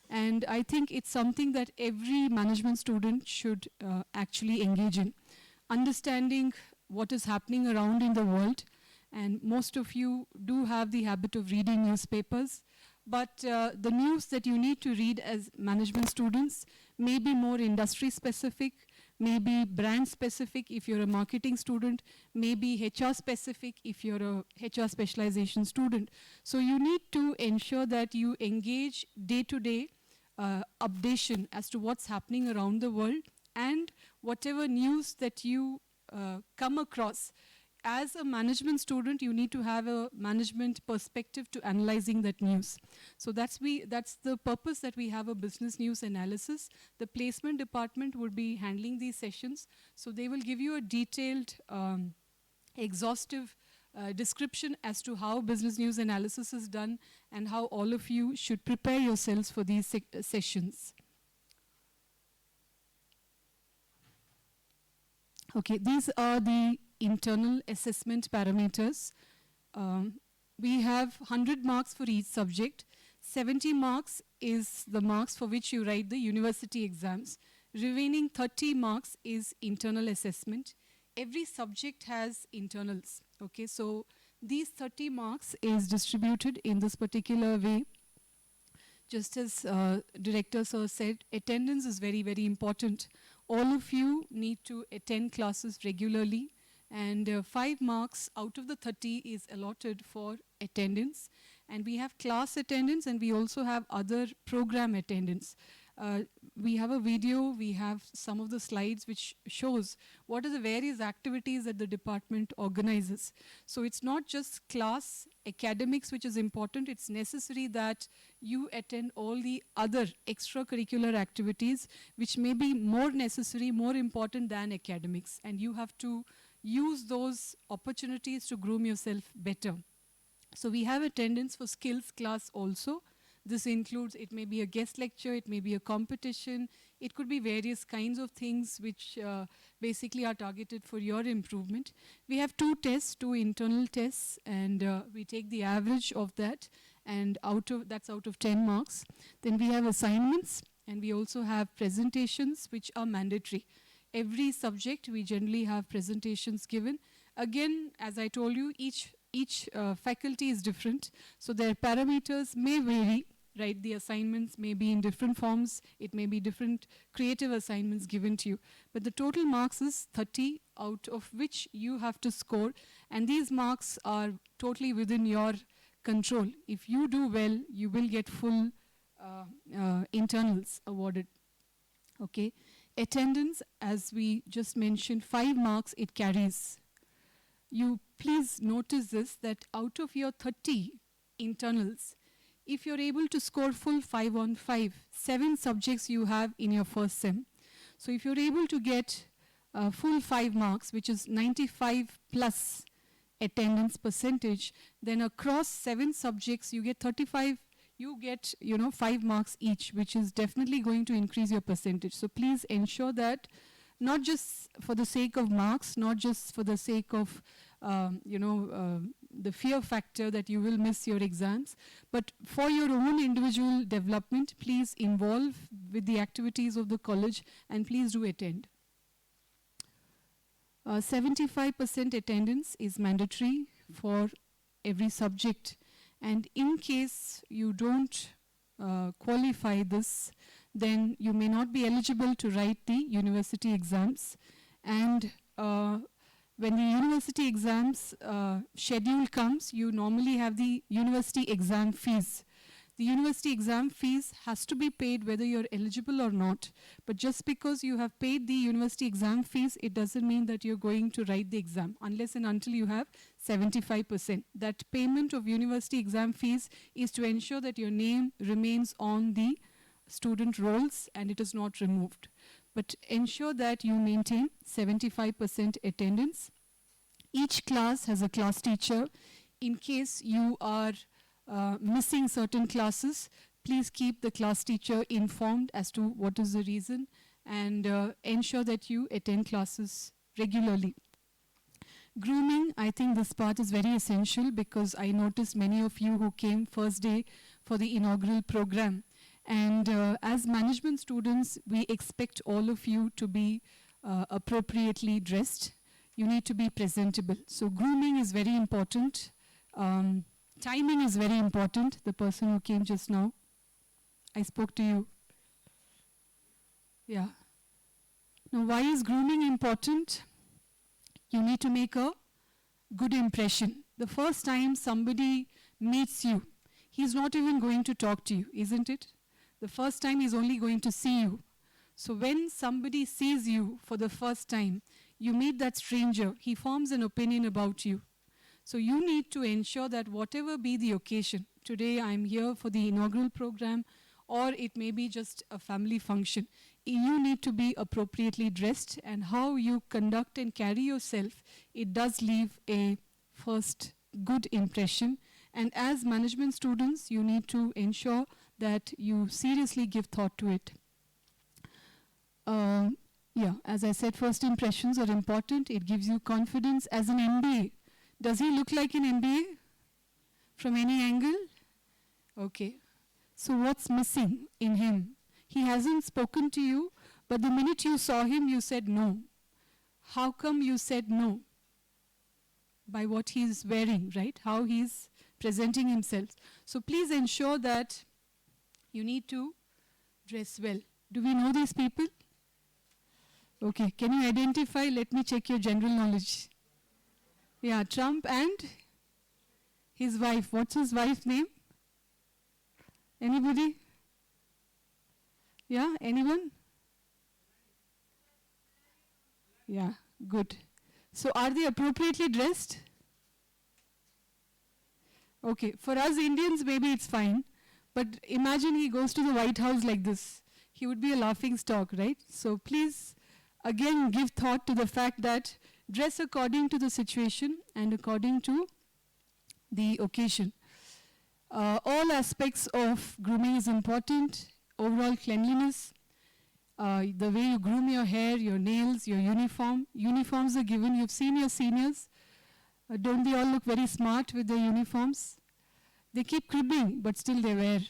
And I think it's something that every management student should actually engage in. Understanding what is happening around in the world, and most of you do have the habit of reading newspapers, but the news that you need to read as management students may be more industry specific, maybe brand specific if you're a marketing student, maybe HR specific if you're a HR specialization student. So you need to ensure that you engage day-to-day updation as to what's happening around the world, and whatever news that you come across. As a management student, you need to have a management perspective to analyzing that news. So that's the purpose that we have a business news analysis. The placement department would be handling these sessions. So they will give you a detailed, exhaustive description as to how business news analysis is done and how all of you should prepare yourselves for these sessions. Okay, these are the internal assessment parameters. We have 100 marks for each subject. 70 marks is the marks for which you write the university exams. Remaining 30 marks is internal assessment. Every subject has internals. Okay, so these 30 marks is distributed in this particular way. Just as Director Sir said, attendance is very, very important. All of you need to attend classes regularly, and 5 marks out of the 30 is allotted for attendance. And we have class attendance, and we also have other program attendance. We have a video, we have some of the slides which shows what are the various activities that the department organizes. So it's not just class academics which is important, it's necessary that you attend all the other extracurricular activities which may be more necessary, more important than academics, and you have to use those opportunities to groom yourself better. So we have attendance for skills class also. This includes, it may be a guest lecture, it may be a competition, it could be various kinds of things which basically are targeted for your improvement. We have 2 tests, 2 internal tests, and we take the average of that, and that's out of 10 marks. Then we have assignments, and we also have presentations which are mandatory. Every subject we generally have presentations given. Again, as I told you, each faculty is different, so their parameters may vary. Right, the assignments may be in different forms, it may be different creative assignments given to you. But the total marks is 30, out of which you have to score, and these marks are totally within your control. If you do well, you will get full internals awarded. Okay, attendance, as we just mentioned, 5 marks it carries. You please notice this, that out of your 30 internals, if you're able to score full 5 on 5, 7 subjects you have in your first sem. So if you're able to get full 5 marks, which is 95 plus attendance percentage, then across 7 subjects you get 35, you get 5 marks each, which is definitely going to increase your percentage. So please ensure that, not just for the sake of marks, not just for the sake of the fear factor that you will miss your exams, but for your own individual development, please involve with the activities of the college, and please do attend. 75% attendance is mandatory for every subject, and in case you don't qualify this, then you may not be eligible to write the university exams. And when the university exams schedule comes, you normally have the university exam fees. The university exam fees has to be paid whether you're eligible or not. But just because you have paid the university exam fees, it doesn't mean that you're going to write the exam, unless and until you have 75%. That payment of university exam fees is to ensure that your name remains on the student rolls and it is not removed. But ensure that you maintain 75% attendance. Each class has a class teacher. In case you are missing certain classes, please keep the class teacher informed as to what is the reason, and ensure that you attend classes regularly. Grooming, I think this part is very essential, because I noticed many of you who came first day for the inaugural program. And as management students, we expect all of you to be appropriately dressed. You need to be presentable. So grooming is very important. Timing is very important. The person who came just now, I spoke to you. Yeah. Now, why is grooming important? You need to make a good impression. The first time somebody meets you, he's not even going to talk to you, isn't it? The first time he's only going to see you. So when somebody sees you for the first time, you meet that stranger, he forms an opinion about you. So you need to ensure that whatever be the occasion, today I'm here for the inaugural program, or it may be just a family function, you need to be appropriately dressed, and how you conduct and carry yourself, it does leave a first good impression. And as management students, you need to ensure that you seriously give thought to it. Yeah, as I said, first impressions are important. It gives you confidence. As an MBA, does he look like an MBA from any angle? Okay. So what's missing in him? He hasn't spoken to you, But the minute you saw him, you said no. How come you said no? By what he's wearing, right? How he's presenting himself. So please ensure that you need to dress well. Do we know these people? Okay, can you identify? Let me check your general knowledge. Yeah, Trump and his wife. What's his wife's name? Anybody? Yeah, anyone? Yeah, good. So are they appropriately dressed? Okay, for us Indians maybe it's fine, but imagine he goes to the White House like this. He would be a laughing stock, right? So please, again, give thought to the fact that dress according to the situation and according to the occasion. All aspects of grooming is important. Overall cleanliness, the way you groom your hair, your nails, your uniform. Uniforms are given. You've seen your seniors. Don't they all look very smart with their uniforms? They keep cribbing, but still they wear.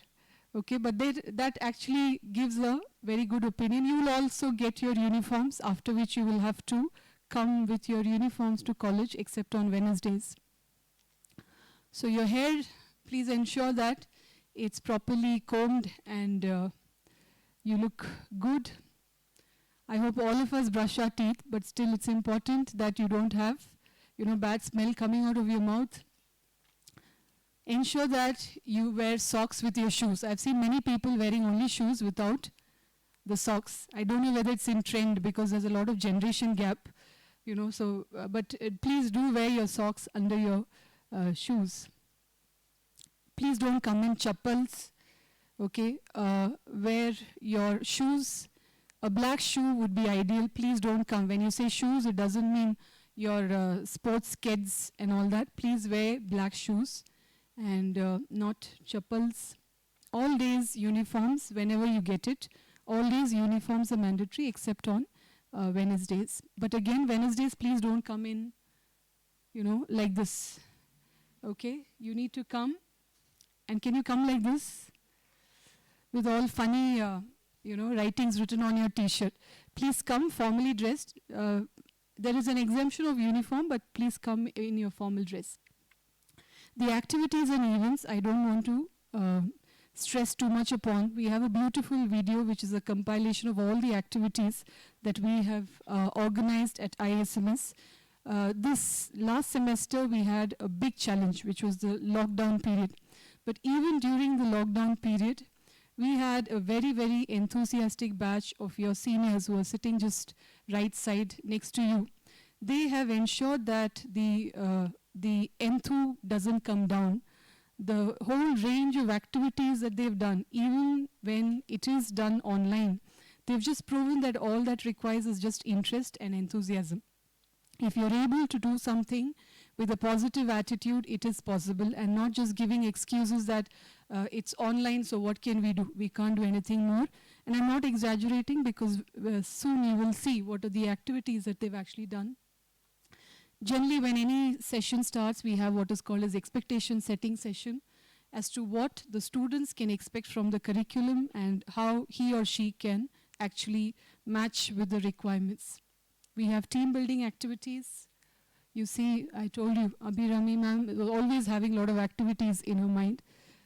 Okay, but that actually gives a very good opinion. You will also get your uniforms, after which you will have to come with your uniforms to college, except on Wednesdays. So your hair, please ensure that it's properly combed and you look good. I hope all of us brush our teeth, but still it's important that you don't have, bad smell coming out of your mouth. Ensure that you wear socks with your shoes. I've seen many people wearing only shoes without the socks. I don't know whether it's in trend because there's a lot of generation gap, but please do wear your socks under your shoes. Please don't come in chappals, okay? Wear your shoes. A black shoe would be ideal. Please don't come. When you say shoes, it doesn't mean your sports kids and all that. Please wear black shoes and not chappals. All days uniforms whenever you get it. All days uniforms are mandatory except on Wednesdays. But again, Wednesdays, please don't come in, like this. Okay? You need to come. And can you come like this? With all funny, writings written on your t-shirt. Please come formally dressed. There is an exemption of uniform, but please come in your formal dress. The activities and events, I don't want to stress too much upon. We have a beautiful video which is a compilation of all the activities that we have organized at ISMS. This last semester we had a big challenge, which was the lockdown period. But even during the lockdown period, we had a very, very enthusiastic batch of your seniors who are sitting just right side next to you. They have ensured that the enthu doesn't come down. The whole range of activities that they've done, even when it is done online, they've just proven that all that requires is just interest and enthusiasm. If you're able to do something with a positive attitude, it is possible, and not just giving excuses that it's online, so what can we do? We can't do anything more. And I'm not exaggerating because soon you will see what are the activities that they've actually done. Generally, when any session starts, we have what is called as expectation setting session as to what the students can expect from the curriculum and how he or she can actually match with the requirements. We have team building activities. You see, I told you, Abhirami ma'am was always having a lot of activities in her mind.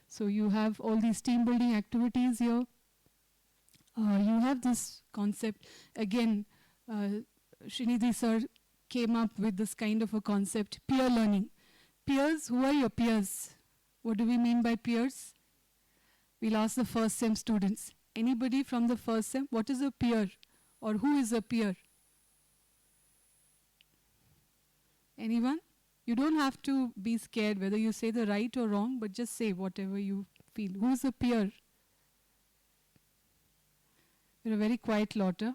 So you have all these team building activities here. You have this concept. Again, Srinidhi sir came up with this kind of a concept, peer learning. Peers, who are your peers? What do we mean by peers? We'll ask the first sem students. Anybody from the first sem, what is a peer? Or who is a peer? Anyone? You don't have to be scared whether you say the right or wrong, but just say whatever you feel. Who is a peer? You're a very quiet lotter.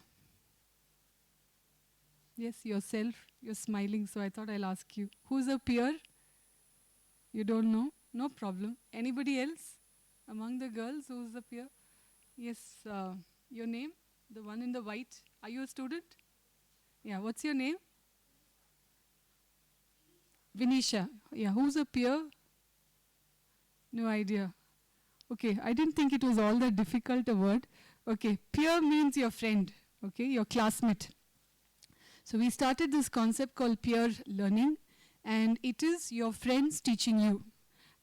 Yes, yourself. You're smiling, so I thought I'll ask you. Who's a peer? You don't know? No problem. Anybody else among the girls who's a peer? Yes, your name? The one in the white. Are you a student? Yeah, what's your name? Vinisha. Yeah, who's a peer? No idea. Okay, I didn't think it was all that difficult a word. Okay, peer means your friend. okay, your classmate. So we started this concept called peer learning, and it is your friends teaching you.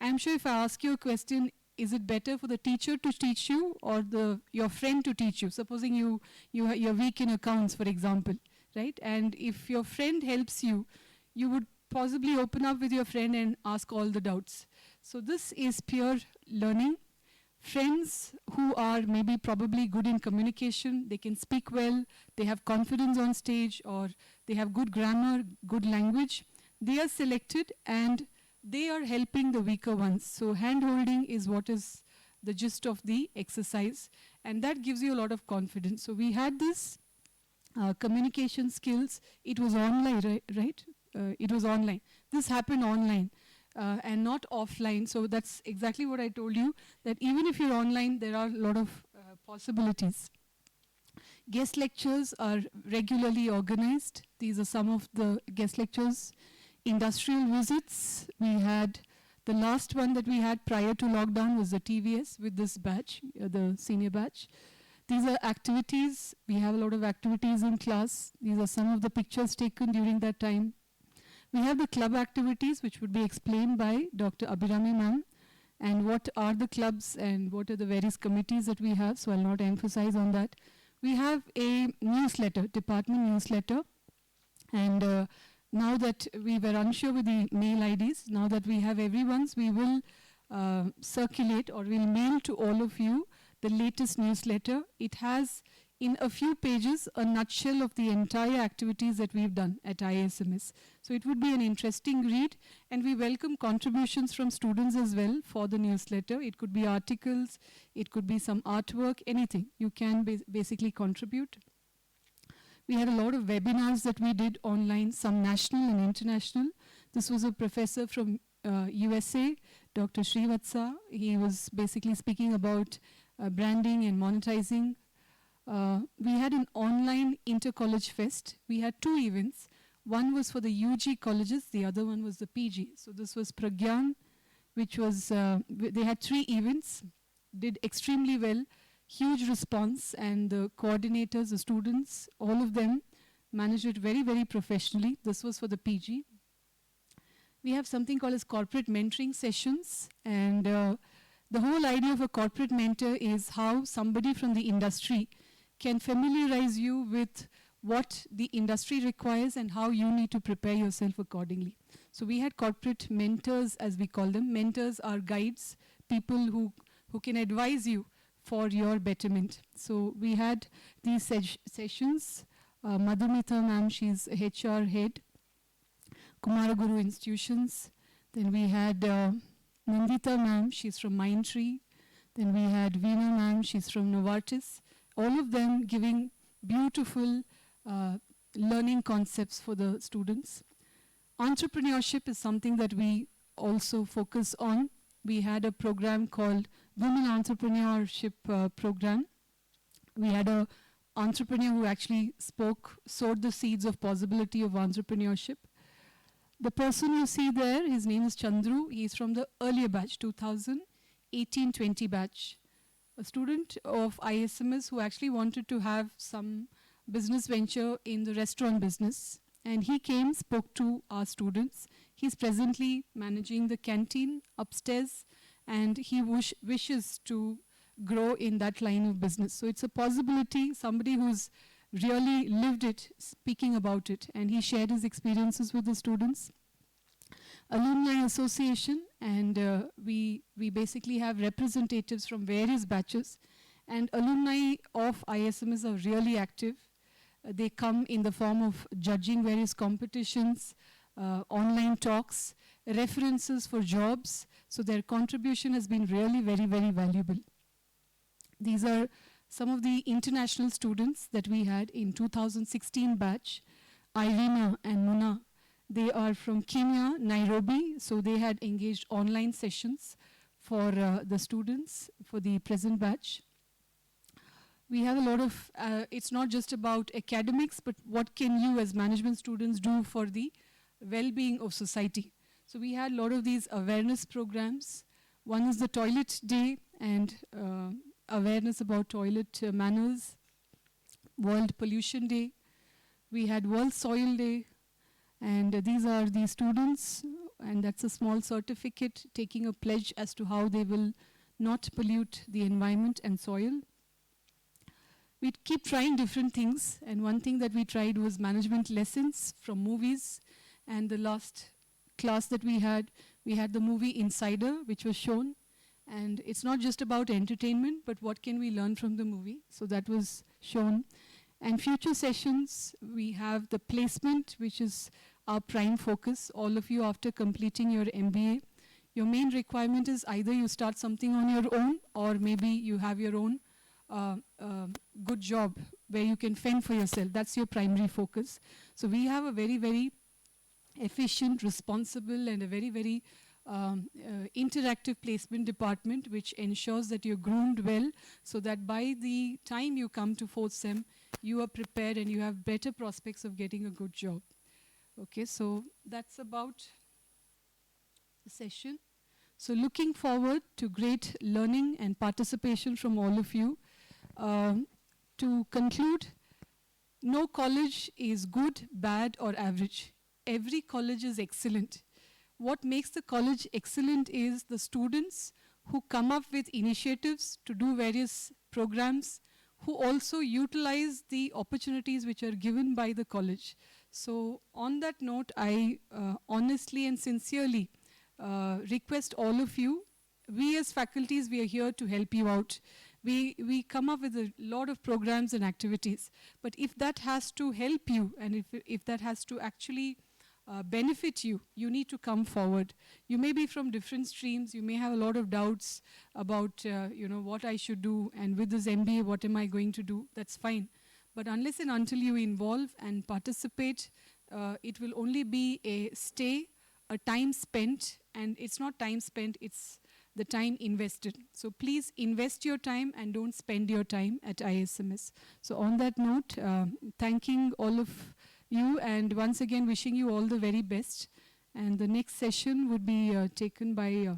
I'm sure if I ask you a question, is it better for the teacher to teach you or your friend to teach you? Supposing you're weak in accounts, for example, right? And if your friend helps you, you would possibly open up with your friend and ask all the doubts. So this is peer learning. Friends who are maybe probably good in communication, they can speak well, they have confidence on stage, or they have good grammar, good language, they are selected and they are helping the weaker ones. So hand-holding is what is the gist of the exercise, and that gives you a lot of confidence. So we had this communication skills. It was online, right? It was online. This happened online. And not offline. So that's exactly what I told you, that even if you're online, there are a lot of possibilities. Guest lectures are regularly organized. These are some of the guest lectures. Industrial visits, we had, the last one that we had prior to lockdown was the TVS with this batch, the senior batch. These are activities. We have a lot of activities in class. These are some of the pictures taken during that time. We have the club activities, which would be explained by Dr. Abhirami ma'am, and what are the clubs and what are the various committees that we have, so I'll not emphasize on that. We have a newsletter, department newsletter, and now that we were unsure with the mail IDs, now that we have everyone's, we will circulate or we'll mail to all of you the latest newsletter. It has in a few pages a nutshell of the entire activities that we've done at ISMS. So it would be an interesting read, and we welcome contributions from students as well for the newsletter. It could be articles, it could be some artwork, anything. You can basically contribute. We had a lot of webinars that we did online, some national and international. This was a professor from USA, Dr. Srivatsa. He was basically speaking about branding and monetizing. We had an online inter-college fest. We had two events. One was for the UG colleges, the other one was the PG. So this was Pragyan, which was, they had 3 events, did extremely well, huge response, and the coordinators, the students, all of them managed it very, very professionally. This was for the PG. We have something called as corporate mentoring sessions, and the whole idea of a corporate mentor is how somebody from the industry can familiarize you with what the industry requires and how you need to prepare yourself accordingly. So we had corporate mentors, as we call them. Mentors are guides, people who can advise you for your betterment. So we had these sessions. Madhumita ma'am, she's HR head, Kumaraguru Institutions. Then we had Nandita ma'am, she's from Mindtree. Then we had Veena ma'am, she's from Novartis. All of them giving beautiful learning concepts for the students. Entrepreneurship is something that we also focus on. We had a program called Women Entrepreneurship Program. We had an entrepreneur who actually sowed the seeds of possibility of entrepreneurship. The person you see there, his name is Chandru. He's from the earlier batch, 2018-20 batch. A student of ISMS who actually wanted to have some business venture in the restaurant business. And he came, spoke to our students. He's presently managing the canteen upstairs, and he wishes to grow in that line of business. So it's a possibility, somebody who's really lived it, speaking about it, and he shared his experiences with the students. Alumni Association, and we basically have representatives from various batches, and alumni of ISMS are really active. They come in the form of judging various competitions, online talks, references for jobs, so their contribution has been really very, very valuable. These are some of the international students that we had in 2016 batch, Irina and Muna. They are from Kenya, Nairobi, so they had engaged online sessions for the students for the present batch. We have a lot of, it's not just about academics, but what can you as management students do for the well-being of society. So we had a lot of these awareness programs. One is the toilet day and awareness about toilet manners. World Pollution Day. We had World Soil Day. And these are the students, and that's a small certificate taking a pledge as to how they will not pollute the environment and soil. We keep trying different things, and one thing that we tried was management lessons from movies. And the last class that we had the movie Insider, which was shown. And it's not just about entertainment, but what can we learn from the movie? So that was shown. And future sessions, we have the placement, which is our prime focus. All of you, after completing your MBA, your main requirement is either you start something on your own, or maybe you have your own good job where you can fend for yourself. That's your primary focus. So we have a very, very efficient, responsible, and a very, very interactive placement department, which ensures that you're groomed well, so that by the time you come to 4th SEM, you are prepared and you have better prospects of getting a good job. Okay, so that's about the session. So looking forward to great learning and participation from all of you. To conclude, no college is good, bad, or average. Every college is excellent. What makes the college excellent is the students who come up with initiatives to do various programs, who also utilize the opportunities which are given by the college. So on that note, I honestly and sincerely request all of you, we as faculties, we are here to help you out. We come up with a lot of programs and activities, but if that has to help you, and if that has to actually benefit you, you need to come forward. You may be from different streams, you may have a lot of doubts about what I should do, and with this MBA, what am I going to do? That's fine. But unless and until you involve and participate, it will only be a stay, a time spent, and it's not time spent, it's the time invested. So please invest your time and don't spend your time at ISMS. So on that note, thanking all of you, and once again wishing you all the very best. And the next session would be taken by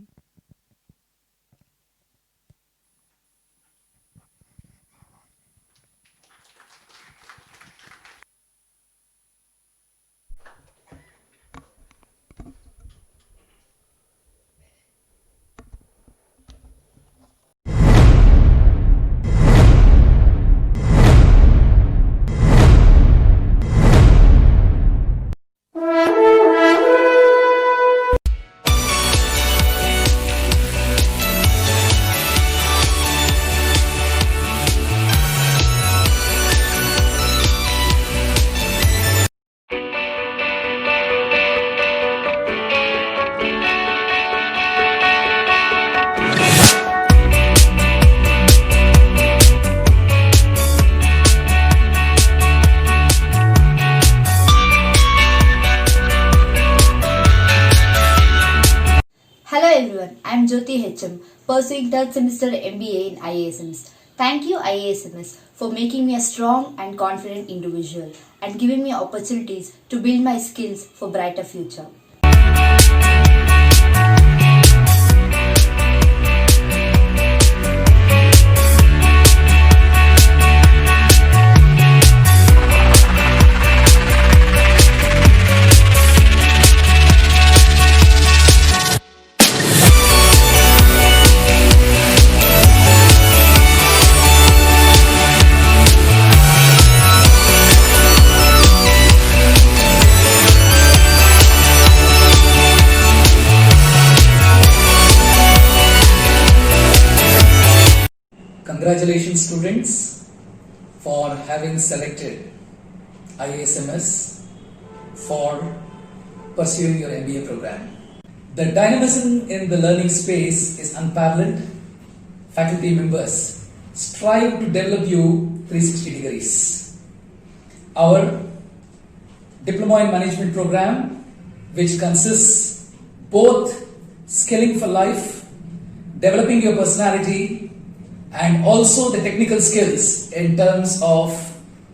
Hello everyone, I am Jyoti HM, pursuing 3rd semester MBA in IASMS. Thank you IASMS for making me a strong and confident individual and giving me opportunities to build my skills for brighter future. Congratulations students for having selected IASMS for pursuing your MBA program. The dynamism in the learning space is unparalleled. Faculty members strive to develop you 360 degrees. Our Diploma in Management program, which consists both skilling for life, developing your personality, and also the technical skills in terms of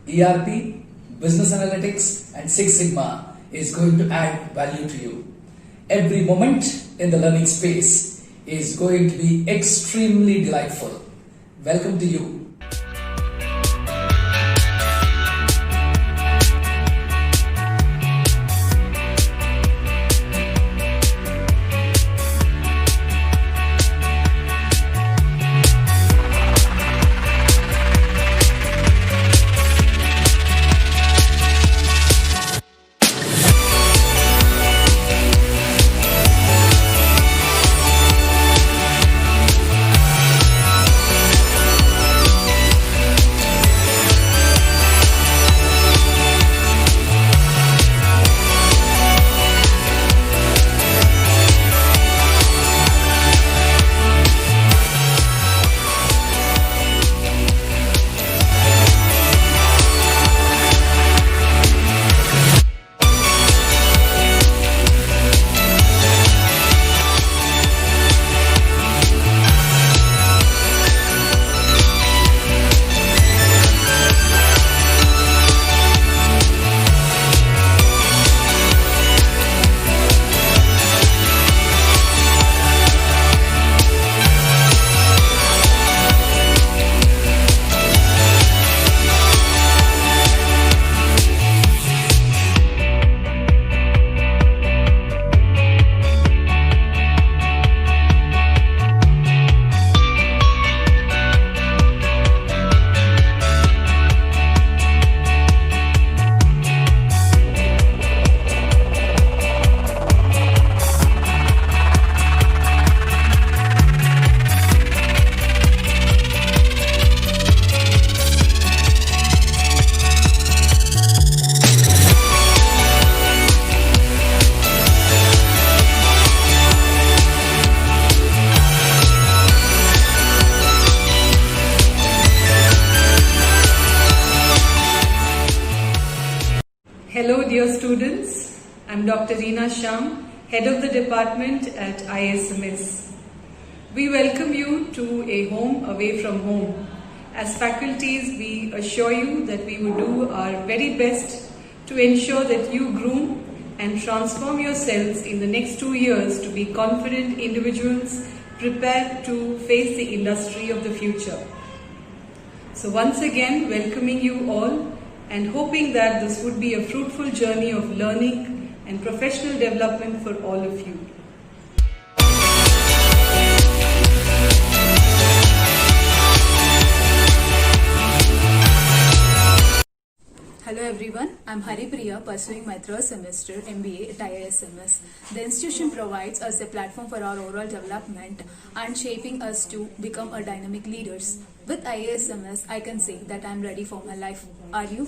ERP, business analytics, and Six Sigma is going to add value to you. Every moment in the learning space is going to be extremely delightful. Welcome to you. I'm Dr. Reena Sham, Head of the Department at ISMS. We welcome you to a home away from home. As faculties, we assure you that we will do our very best to ensure that you groom and transform yourselves in the next 2 years to be confident individuals prepared to face the industry of the future. So once again, welcoming you all and hoping that this would be a fruitful journey of learning and professional development for all of you. Hello everyone, I'm Haripriya, pursuing my 3rd semester MBA at IISMS. The institution provides us a platform for our overall development and shaping us to become a dynamic leaders. With IISMS, I can say that I'm ready for my life. Are you?